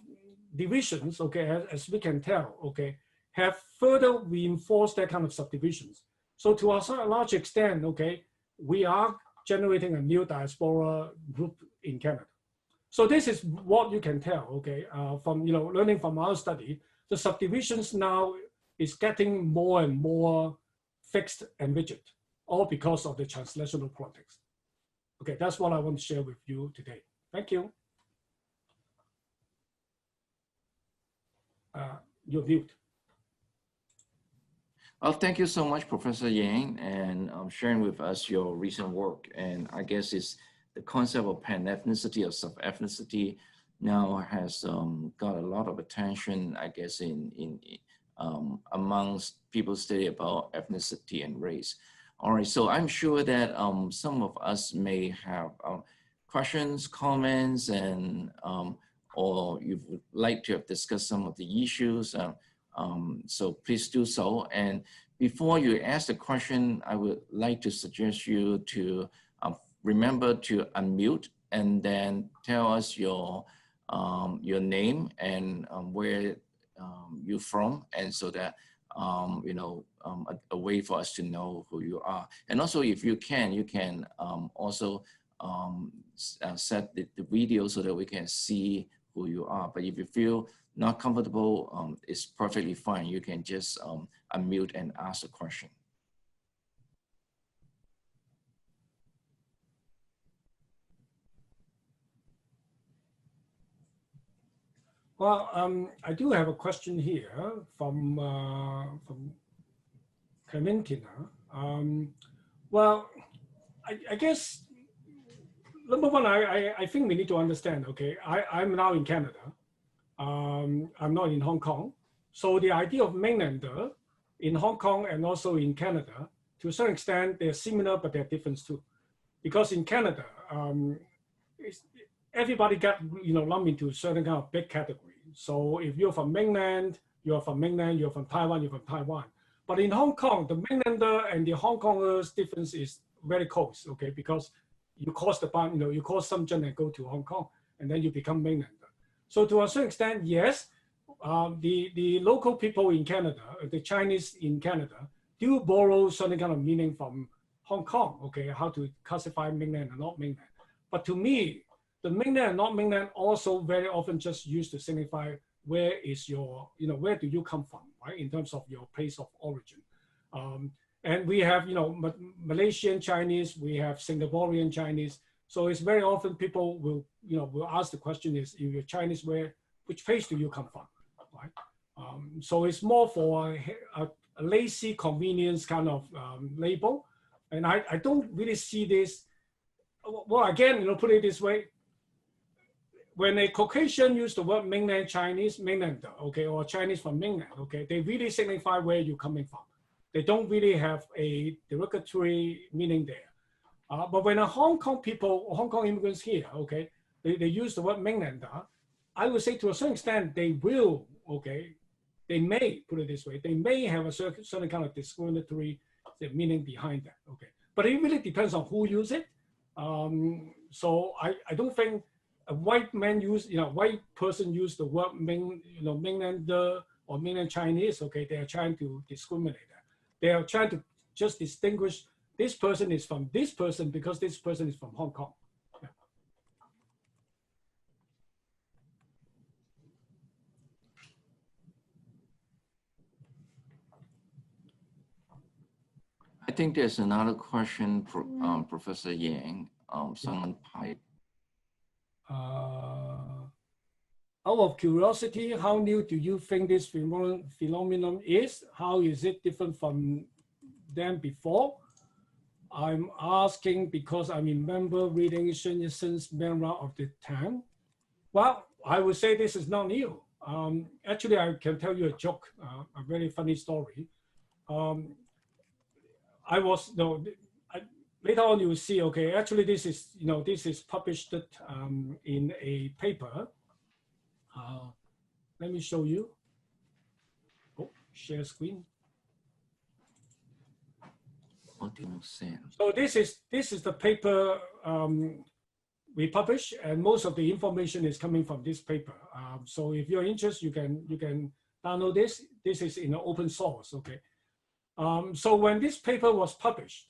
divisions, okay, as we can tell, okay, have further reinforced that kind of subdivisions. So to a large extent, okay, we are generating a new diaspora group in Canada. So this is what you can tell, okay, from learning from our study, the subdivisions now is getting more and more fixed and rigid, all because of the transnational politics. Okay, that's what I want to share with you today. Thank you. you're mute. Well, thank you so much, Professor Yang, and sharing with us your recent work. And I guess it's the concept of pan-ethnicity or sub-ethnicity now has got a lot of attention, I guess, amongst people study about ethnicity and race. All right, so I'm sure that some of us may have questions, comments, and or you would like to have discussed some of the issues. So please do so. And before you ask the question, I would like to suggest you to remember to unmute and then tell us your name and where you're from, and so that you know, a way for us to know who you are. And also, if you can also set the video so that we can see who you are. But if you feel not comfortable, it's perfectly fine. You can just unmute and ask a question. Well, I do have a question here from Clementina. Well, I guess, number one, I think we need to understand, okay, I'm now in Canada. I'm not in Hong Kong. So the idea of mainlander in Hong Kong and also in Canada, to a certain extent, they're similar, but they're different too. Because in Canada, everybody got, you know, lumped into a certain kind of big category. So if you're from mainland, you're from mainland, you're from Taiwan, you're from Taiwan. But in Hong Kong, the mainlander and the Hong Kongers difference is very close, okay? Because you cross the bound, you know, you cross Shenzhen and go to Hong Kong, and then you become mainlander. So to a certain extent, yes, the local people in Canada, the Chinese in Canada, do borrow certain kind of meaning from Hong Kong, okay, how to classify mainland and not mainland. But to me, the mainland and not mainland also very often just used to signify where is your, you know, where do you come from, right, in terms of your place of origin. And we have, you know, Malaysian Chinese, we have Singaporean Chinese. So it's very often people will, you know, will ask the question is, if you're Chinese, which place do you come from, right? So it's more for a lazy convenience kind of label. And I don't really see this, well, again, you know, put it this way, when a Caucasian use the word mainland Chinese, mainlander, okay, or Chinese from mainland, okay, they really signify where you're coming from. They don't really have a derogatory meaning there. But when a Hong Kong people, or Hong Kong immigrants here, okay, they use the word mainlander, I would say to a certain extent, they will, okay, they may, put it this way, they may have a certain kind of discriminatory meaning behind that, okay. But it really depends on who use it. So I don't think a white man white person use the word mainlander or mainland Chinese, okay, they are trying to discriminate that. They are trying to just distinguish this person is from this person because this person is from Hong Kong. Yeah. I think there's another question for Professor Yang. Someone piped. Out of curiosity, how new do you think this phenomenon is? How is it different from them before? I'm asking because I remember reading Sun Yat-sen's memoir of the time. Well, I would say this is not new. Actually, I can tell you a joke, a very funny story. Later on you will see, okay, actually this is published in a paper. Let me show you. Oh, share screen. So this is the paper we publish, and most of the information is coming from this paper. So if you're interested, you can download this. This is in an open source, okay. So when this paper was published,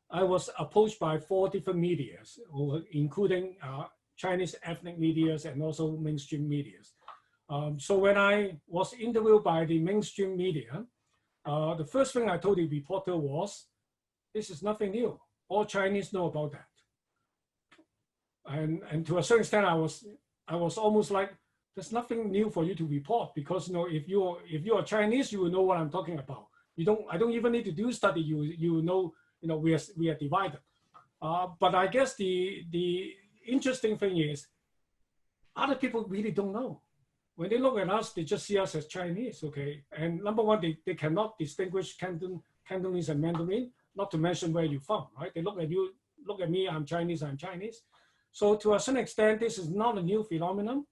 I was approached by 4 different medias, including Chinese ethnic medias and also mainstream medias. So when I was interviewed by the mainstream media, the first thing I told the reporter was, this is nothing new. All Chinese know about that. And to a certain extent, I was almost like, there's nothing new for you to report, because if you are Chinese, you will know what I'm talking about. I don't even need to do study. You know we are divided. But I guess the interesting thing is other people really don't know. When they look at us, they just see us as Chinese, okay? And number one, they cannot distinguish Cantonese and Mandarin, not to mention where you're from, right? They look at you, look at me, I'm Chinese. So to a certain extent, this is not a new phenomenon,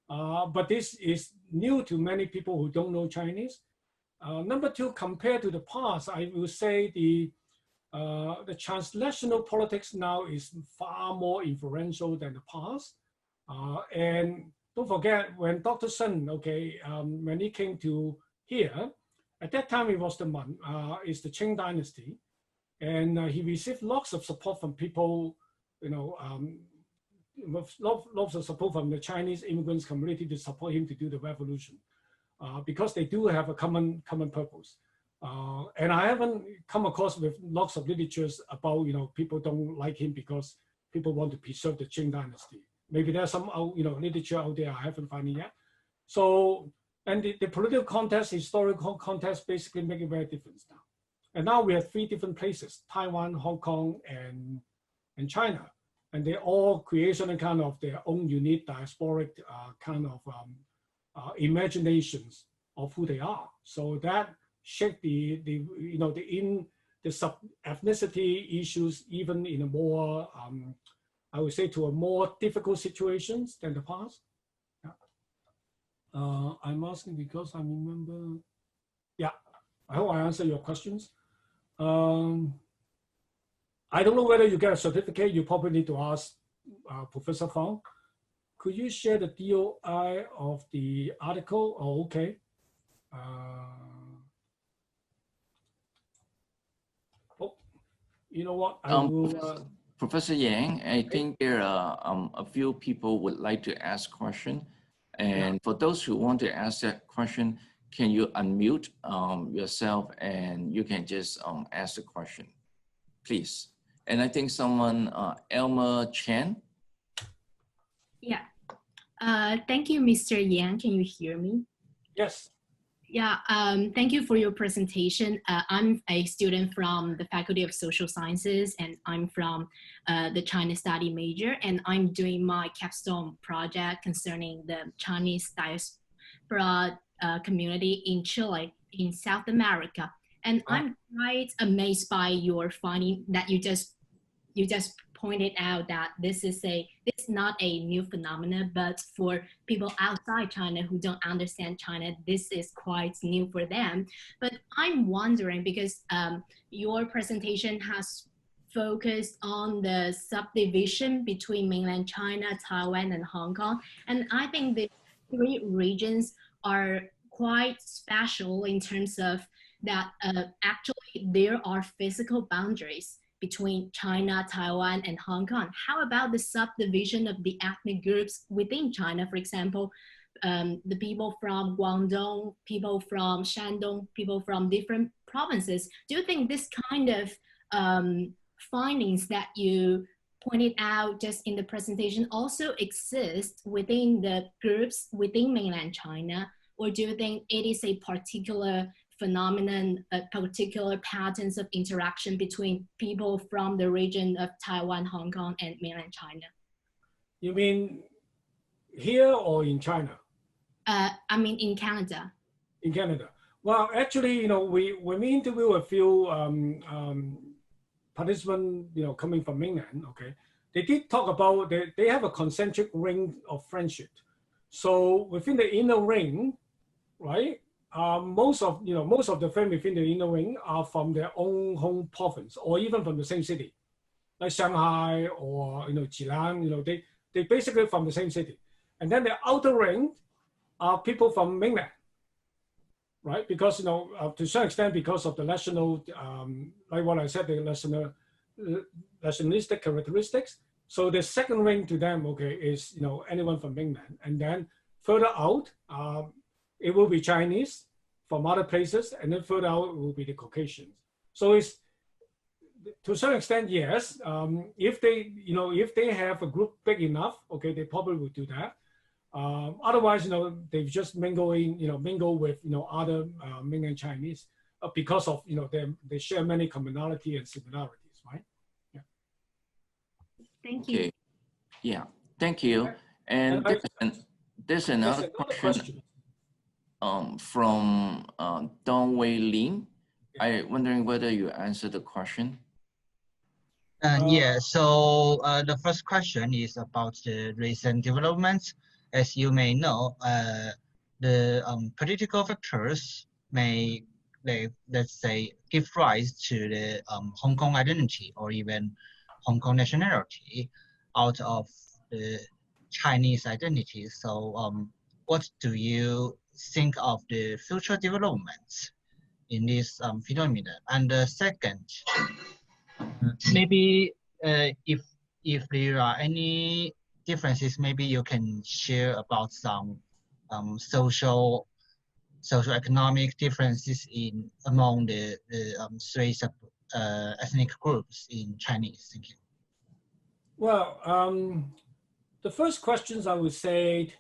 but this is new to many people who don't know Chinese. Number two, compared to the past, I will say the transnational politics now is far more influential than the past. And don't forget, when Dr. Sun, okay, when he came to here, at that time it was the Qing dynasty, and he received lots of support from people, lots of support from the Chinese immigrants community to support him to do the revolution, because they do have a common purpose. And I haven't come across with lots of literatures about people don't like him because people want to preserve the Qing dynasty. Maybe there's some literature out there I haven't found it yet. So, and the political context, historical context, basically make a very difference now. And now we have 3 different places: Taiwan, Hong Kong, and China, and they're all creation and kind of their own unique diasporic kind of imaginations of who they are. So that shape the sub-ethnicity issues even in a more I would say to a more difficult situations than the past. Yeah. I'm asking because I remember. Yeah, I hope I answer your questions. I don't know whether you get a certificate. You probably need to ask Professor Fang. Could you share the DOI of the article? Oh, okay. You know what? I will. Professor Yang, I think there are a few people would like to ask question. And for those who want to ask that question, can you unmute yourself and you can just ask the question, please. And I think someone, Elmer Chen. Yeah. Thank you, Mr. Yang. Can you hear me? Yes. Yeah, thank you for your presentation. I'm a student from the Faculty of Social Sciences, and I'm from the China Study major, and I'm doing my capstone project concerning the Chinese diaspora community in Chile, in South America. And I'm quite amazed by your finding that you just pointed out that this is not a new phenomenon, but for people outside China who don't understand China, this is quite new for them. But I'm wondering, because your presentation has focused on the subdivision between mainland China, Taiwan, and Hong Kong. And I think the 3 regions are quite special in terms of that actually there are physical boundaries between China, Taiwan, and Hong Kong. How about the subdivision of the ethnic groups within China? For example, the people from Guangdong, people from Shandong, people from different provinces. Do you think this kind of findings that you pointed out just in the presentation also exist within the groups within mainland China? Or do you think it is a particular phenomenon, particular patterns of interaction between people from the region of Taiwan, Hong Kong, and mainland China? You mean here or in China? I mean in Canada. In Canada. Well, actually, when we interview a few participants, coming from mainland, okay, they did talk about they have a concentric ring of friendship. So within the inner ring, right? Most of the friends within the inner ring are from their own home province, or even from the same city, like Shanghai or Jilan. They basically from the same city. And then the outer ring are people from mainland, right? Because to some extent, because of the national, like what I said, the nationalistic characteristics. So the second ring to them, okay, is anyone from mainland, and then further out. It will be Chinese from other places, and then further out it will be the Caucasians. So it's to some extent, yes. If they have a group big enough, okay, they probably will do that. Otherwise, they've just mingle with, other mainland Chinese because of, they share many commonality and similarities, right? Yeah. Thank you. Okay. Yeah. Thank you. And there's another question from Dong Wei Lin. I'm wondering whether you answered the question. Yeah, so the first question is about the recent developments. As you may know, the political factors may, let's say, give rise to the Hong Kong identity or even Hong Kong nationality out of the Chinese identity. So what do you think of the future developments in this phenomenon? And the second, maybe if there are any differences, maybe you can share about some socio-economic differences among the three ethnic groups in Chinese. Thank you. Well, the first questions I would say,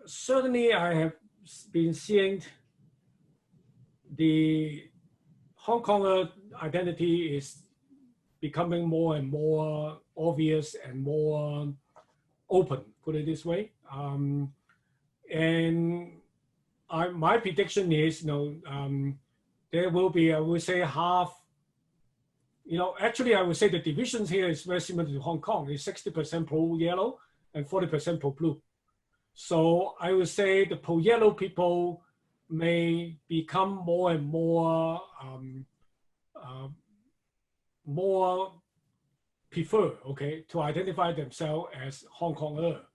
certainly I have been seeing the Hong Konger identity is becoming more and more obvious and more open, put it this way. And my prediction is, there will be, I would say, half. Actually, I would say the divisions here is very similar to Hong Kong. It's 60% pro-yellow and 40% pro-blue. So I would say the pro-yellow people may become more and more prefer, to identify themselves as Hong Konger.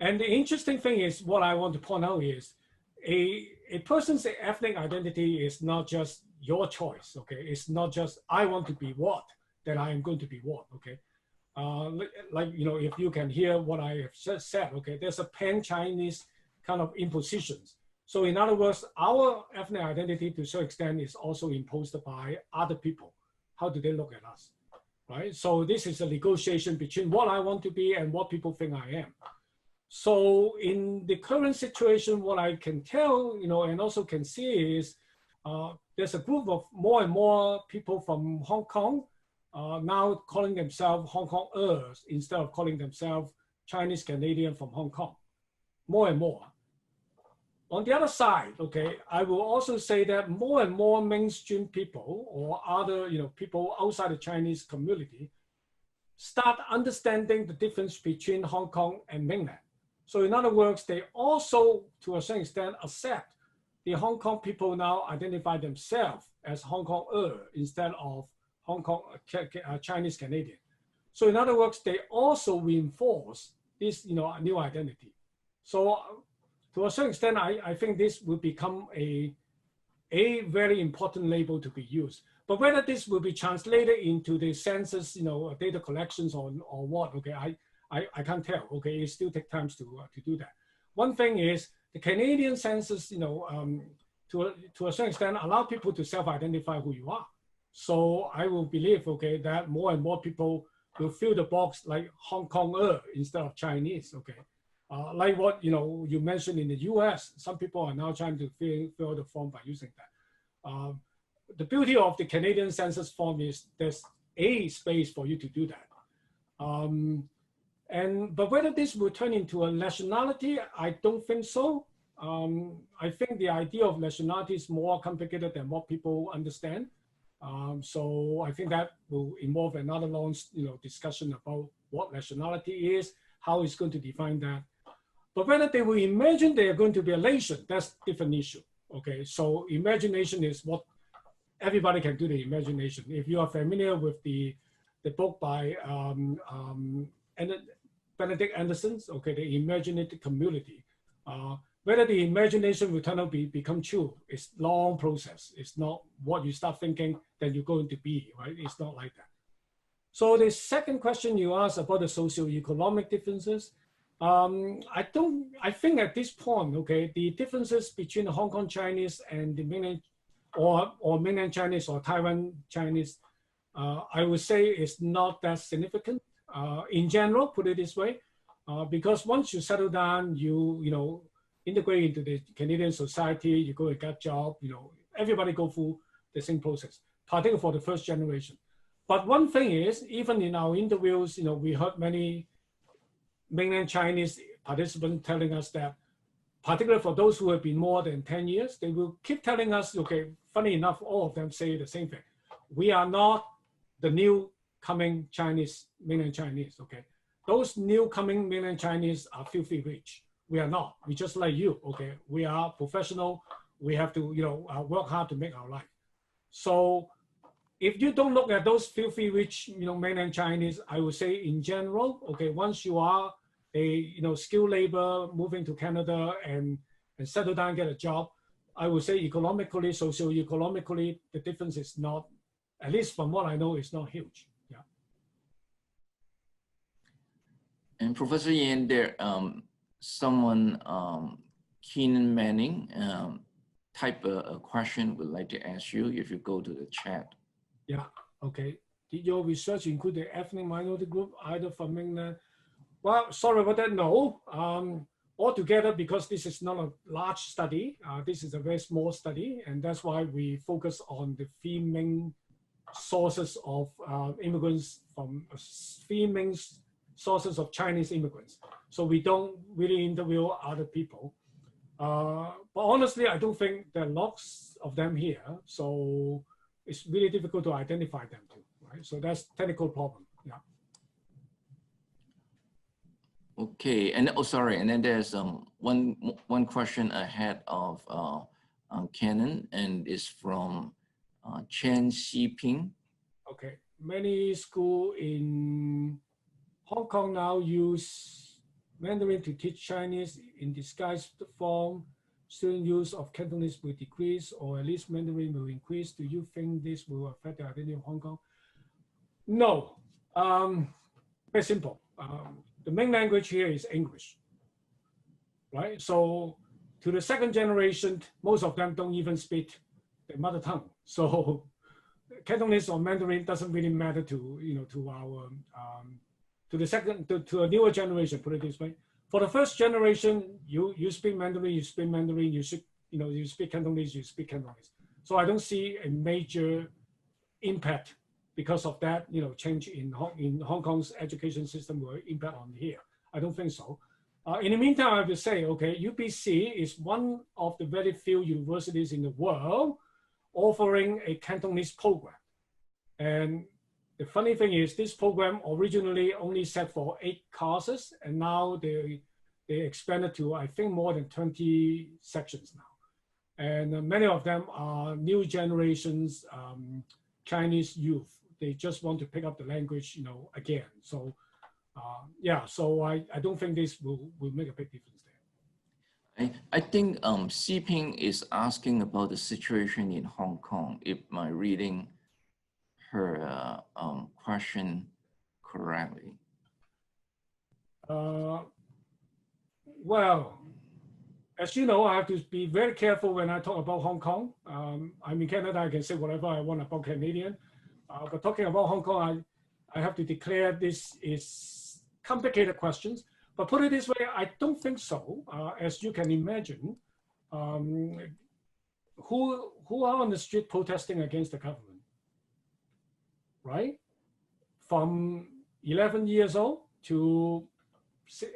And the interesting thing is, what I want to point out is, a person's ethnic identity is not just your choice, It's not just, I want to be what, then I am going to be what, if you can hear what I have just said, there's a pan-Chinese kind of impositions. So in other words, our ethnic identity to a certain extent is also imposed by other people. How do they look at us, right? So this is a negotiation between what I want to be and what people think I am. So in the current situation, what I can tell, and also can see is there's a group of more and more people from Hong Kong now calling themselves Hong Kongers instead of calling themselves Chinese Canadian from Hong Kong, more and more. On the other side, I will also say that more and more mainstream people or other, people outside the Chinese community start understanding the difference between Hong Kong and mainland. So in other words, they also, to a certain extent, accept the Hong Kong people now identify themselves as Hong Konger instead of Hong Kong Chinese Canadian. So in other words, they also reinforce this, new identity. So to a certain extent, I think this will become a very important label to be used. But whether this will be translated into the census, data collections or what, I can't tell. It still takes time to do that. One thing is the Canadian census, to a certain extent, allow people to self-identify who you are. So I will believe, that more and more people will fill the box like Hong Konger instead of Chinese, like what you mentioned in the U.S., some people are now trying to fill the form by using that. The beauty of the Canadian census form is there's a space for you to do that. But whether this will turn into a nationality, I don't think so. I think the idea of nationality is more complicated than what people understand. So I think that will involve another long, discussion about what nationality is, how it's going to define that. But whether they will imagine they are going to be a nation, that's a different issue. So imagination is what everybody can do. The imagination. If you are familiar with the book by Benedict Anderson's, the Imaginative Community. Whether the imagination will turn out become true, it's long process. It's not what you start thinking, then you're going to be, right? It's not like that. So the second question you asked about the socio-economic differences, I think at this point, the differences between the Hong Kong Chinese and the mainland or mainland Chinese or Taiwan Chinese, I would say is not that significant in general, put it this way. because once you settle down, you know, integrate into the Canadian society, you go and get job, you know, everybody go through the same process, particularly for the first generation. But one thing is, even in our interviews, you know, we heard many mainland Chinese participants telling us that, particularly for those who have been more than 10 years, they will keep telling us, okay, funny enough, all of them say the same thing. We are not the new coming Chinese, mainland Chinese, okay? Those new coming mainland Chinese are filthy rich. We are not. We just like you, okay? We are professional. We have to, you know, work hard to make our life. So if you don't look at those filthy rich, you know, mainland Chinese, I would say in general, okay, once you are a, you know, skilled labor moving to Canada and settle down, get a job, I would say economically, socio-economically, the difference is not, at least from what I know, is not huge. Yeah. And Professor Yan, there, someone, Keenan Manning, type a question would like to ask you if you go to the chat. Yeah, okay. Did your research include the ethnic minority group, either from mainland? Well, sorry about that, no. Altogether, because this is not a large study, this is a very small study, and that's why we focus on the three main sources of immigrants from three main sources of Chinese immigrants. So we don't really interview other people. But honestly, I don't think there are lots of them here. So it's really difficult to identify them too, right? So that's technical problem, yeah. Okay, and oh, sorry, and then there's one question ahead of Canon, and it's from Chen Xiping. Okay, many schools in Hong Kong now use Mandarin to teach Chinese in disguised form. Student use of Cantonese will decrease, or at least Mandarin will increase. Do you think this will affect the identity of Hong Kong? No, very simple. The main language here is English, right? So to the second generation, most of them don't even speak their mother tongue. So Cantonese or Mandarin doesn't really matter to, you know, to our, to the second, to a newer generation, put it this way. For the first generation, you speak Mandarin, you speak Mandarin, you speak, you know, you speak Cantonese, you speak Cantonese. So I don't see a major impact because of that, you know, change in Hong Kong's education system will impact on here. I don't think so. In the meantime, I have to say, okay, UBC is one of the very few universities in the world offering a Cantonese program. And the funny thing is this program originally only set for 8 courses, and now they expanded to, I think, more than 20 sections now. And many of them are new generations Chinese youth. They just want to pick up the language, you know, again. So yeah, so I don't think this will make a big difference there. I think Xiping is asking about the situation in Hong Kong, if my reading her question correctly. Well, as you know, I have to be very careful when I talk about Hong Kong. I'm in Canada, I can say whatever I want about Canadian. But talking about Hong Kong, I have to declare this is complicated questions. But put it this way, I don't think so. As you can imagine, who are on the street protesting against the government, right? From 11 years old to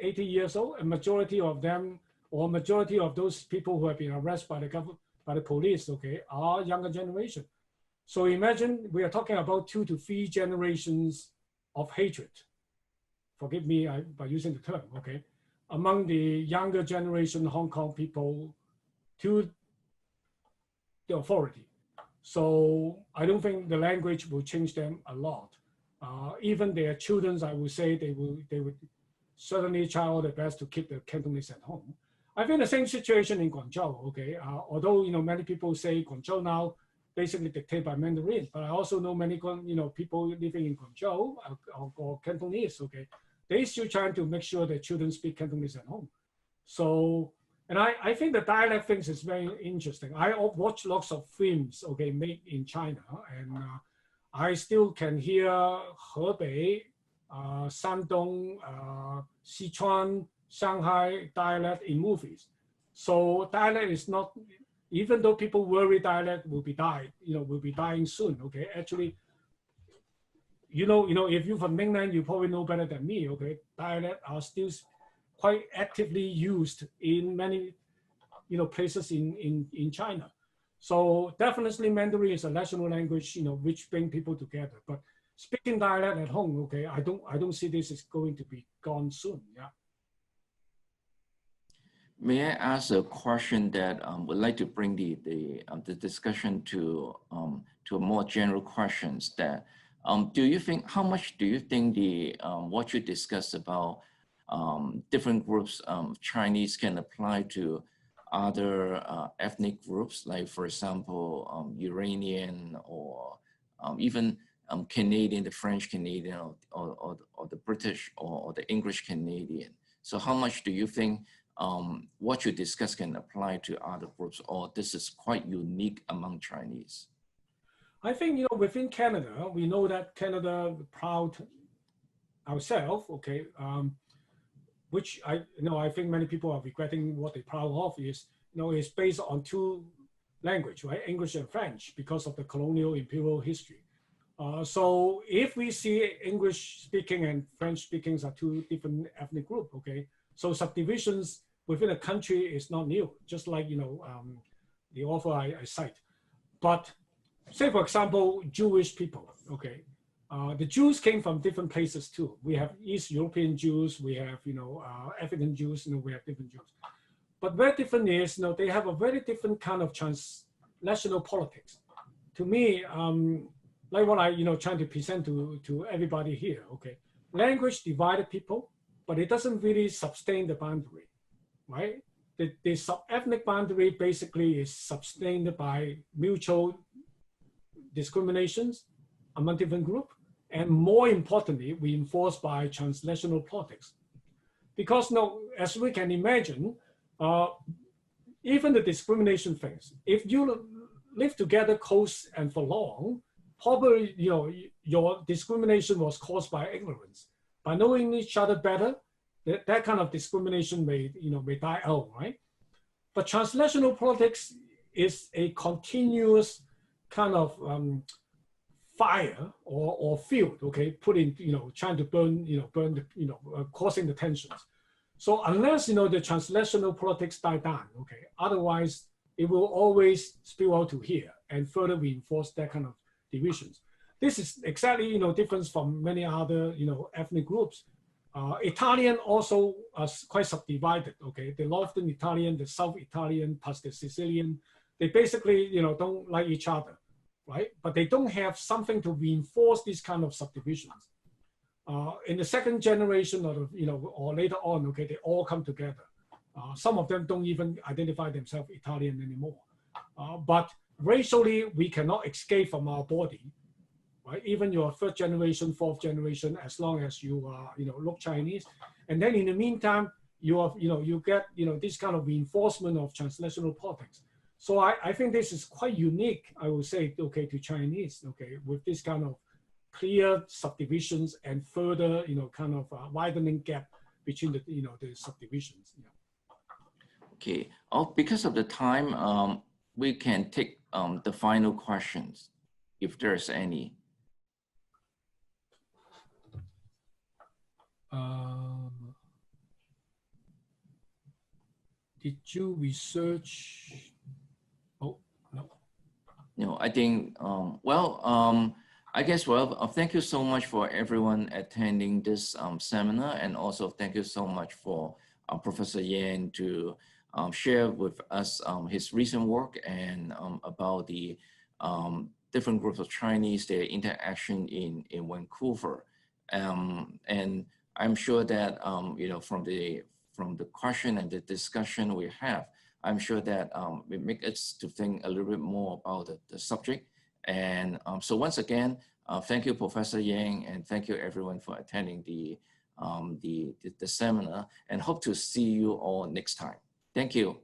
80 years old, a majority of them, or majority of those people who have been arrested by the government, by the police, okay, are younger generation. So imagine we are talking about 2 to 3 generations of hatred. Forgive me by using the term, okay, among the younger generation Hong Kong people to the authority. So I don't think the language will change them a lot. Even their children, I would say they would certainly try all their best to keep the Cantonese at home. I think the same situation in Guangzhou, okay, although, you know, many people say Guangzhou now basically dictated by Mandarin, but I also know many, you know, people living in Guangzhou or Cantonese, okay, they still trying to make sure their children speak Cantonese at home. So, and I think the dialect things is very interesting. I watch lots of films, okay, made in China, and I still can hear Hebei Shandong, Sichuan, Shanghai dialect in movies. So dialect is not, even though people worry dialect will be dying soon. Okay, actually, if you're from mainland, you probably know better than me. Okay, dialect are still quite actively used in many places in China. So definitely Mandarin is a national language, which bring people together. But speaking dialect at home, okay, I don't see this is going to be gone soon. Yeah. May I ask a question that would like to bring the discussion to a more general questions that do you think, how much do you think the what you discussed about different groups of Chinese can apply to other ethnic groups, like for example, Iranian or even Canadian, the French Canadian or the British or the English Canadian. So how much do you think what you discuss can apply to other groups, or this is quite unique among Chinese? I think, within Canada, we know that Canada proud ourselves, okay, which I think many people are regretting what they're proud of is, is based on two language, right? English and French, because of the colonial imperial history. So if we see English speaking and French speaking are two different ethnic groups, okay, so subdivisions within a country is not new, just like, the author I cite. But say, for example, Jewish people, okay, the Jews came from different places too. We have East European Jews, we have, African Jews, we have different Jews. But very different is, they have a very different kind of transnational politics. To me, like what I, trying to present to everybody here, okay, language divided people, but it doesn't really sustain the boundary, right? The sub-ethnic boundary basically is sustained by mutual discriminations among different groups, and more importantly, reinforced by transnational politics. Because now, as we can imagine, even the discrimination things, if you live together close and for long, probably your discrimination was caused by ignorance. By knowing each other better, that kind of discrimination may die out, right? But transnational politics is a continuous kind of fire or field, okay, put in, trying to burn causing the tensions. So unless, the transnational politics die down, okay, otherwise it will always spill out to here and further reinforce that kind of divisions. This is exactly, different from many other, ethnic groups. Italian also are quite subdivided, okay? The Northern Italian, the South Italian, plus the Sicilian, they basically, don't like each other, right? But they don't have something to reinforce these kind of subdivisions. In the second generation or later on, okay, they all come together. Some of them don't even identify themselves Italian anymore. But racially, we cannot escape from our body, right? Even your third generation, fourth generation, as long as you look Chinese. And then in the meantime, you get this kind of reinforcement of transnational politics. So I think this is quite unique, I would say, okay, to Chinese, okay, with this kind of clear subdivisions and further, kind of widening gap between the, the subdivisions. Yeah. Okay. Because of the time, we can take the final questions, if there's any. Did you research? Oh, no. No, I think, I guess, thank you so much for everyone attending this seminar, and also thank you so much for Professor Yang to share with us his recent work and about the different groups of Chinese, their interaction in Vancouver. And I'm sure that, from the question and the discussion we have, I'm sure that it makes us to think a little bit more about the subject. And so once again, thank you, Professor Yang, and thank you everyone for attending the seminar, and hope to see you all next time. Thank you.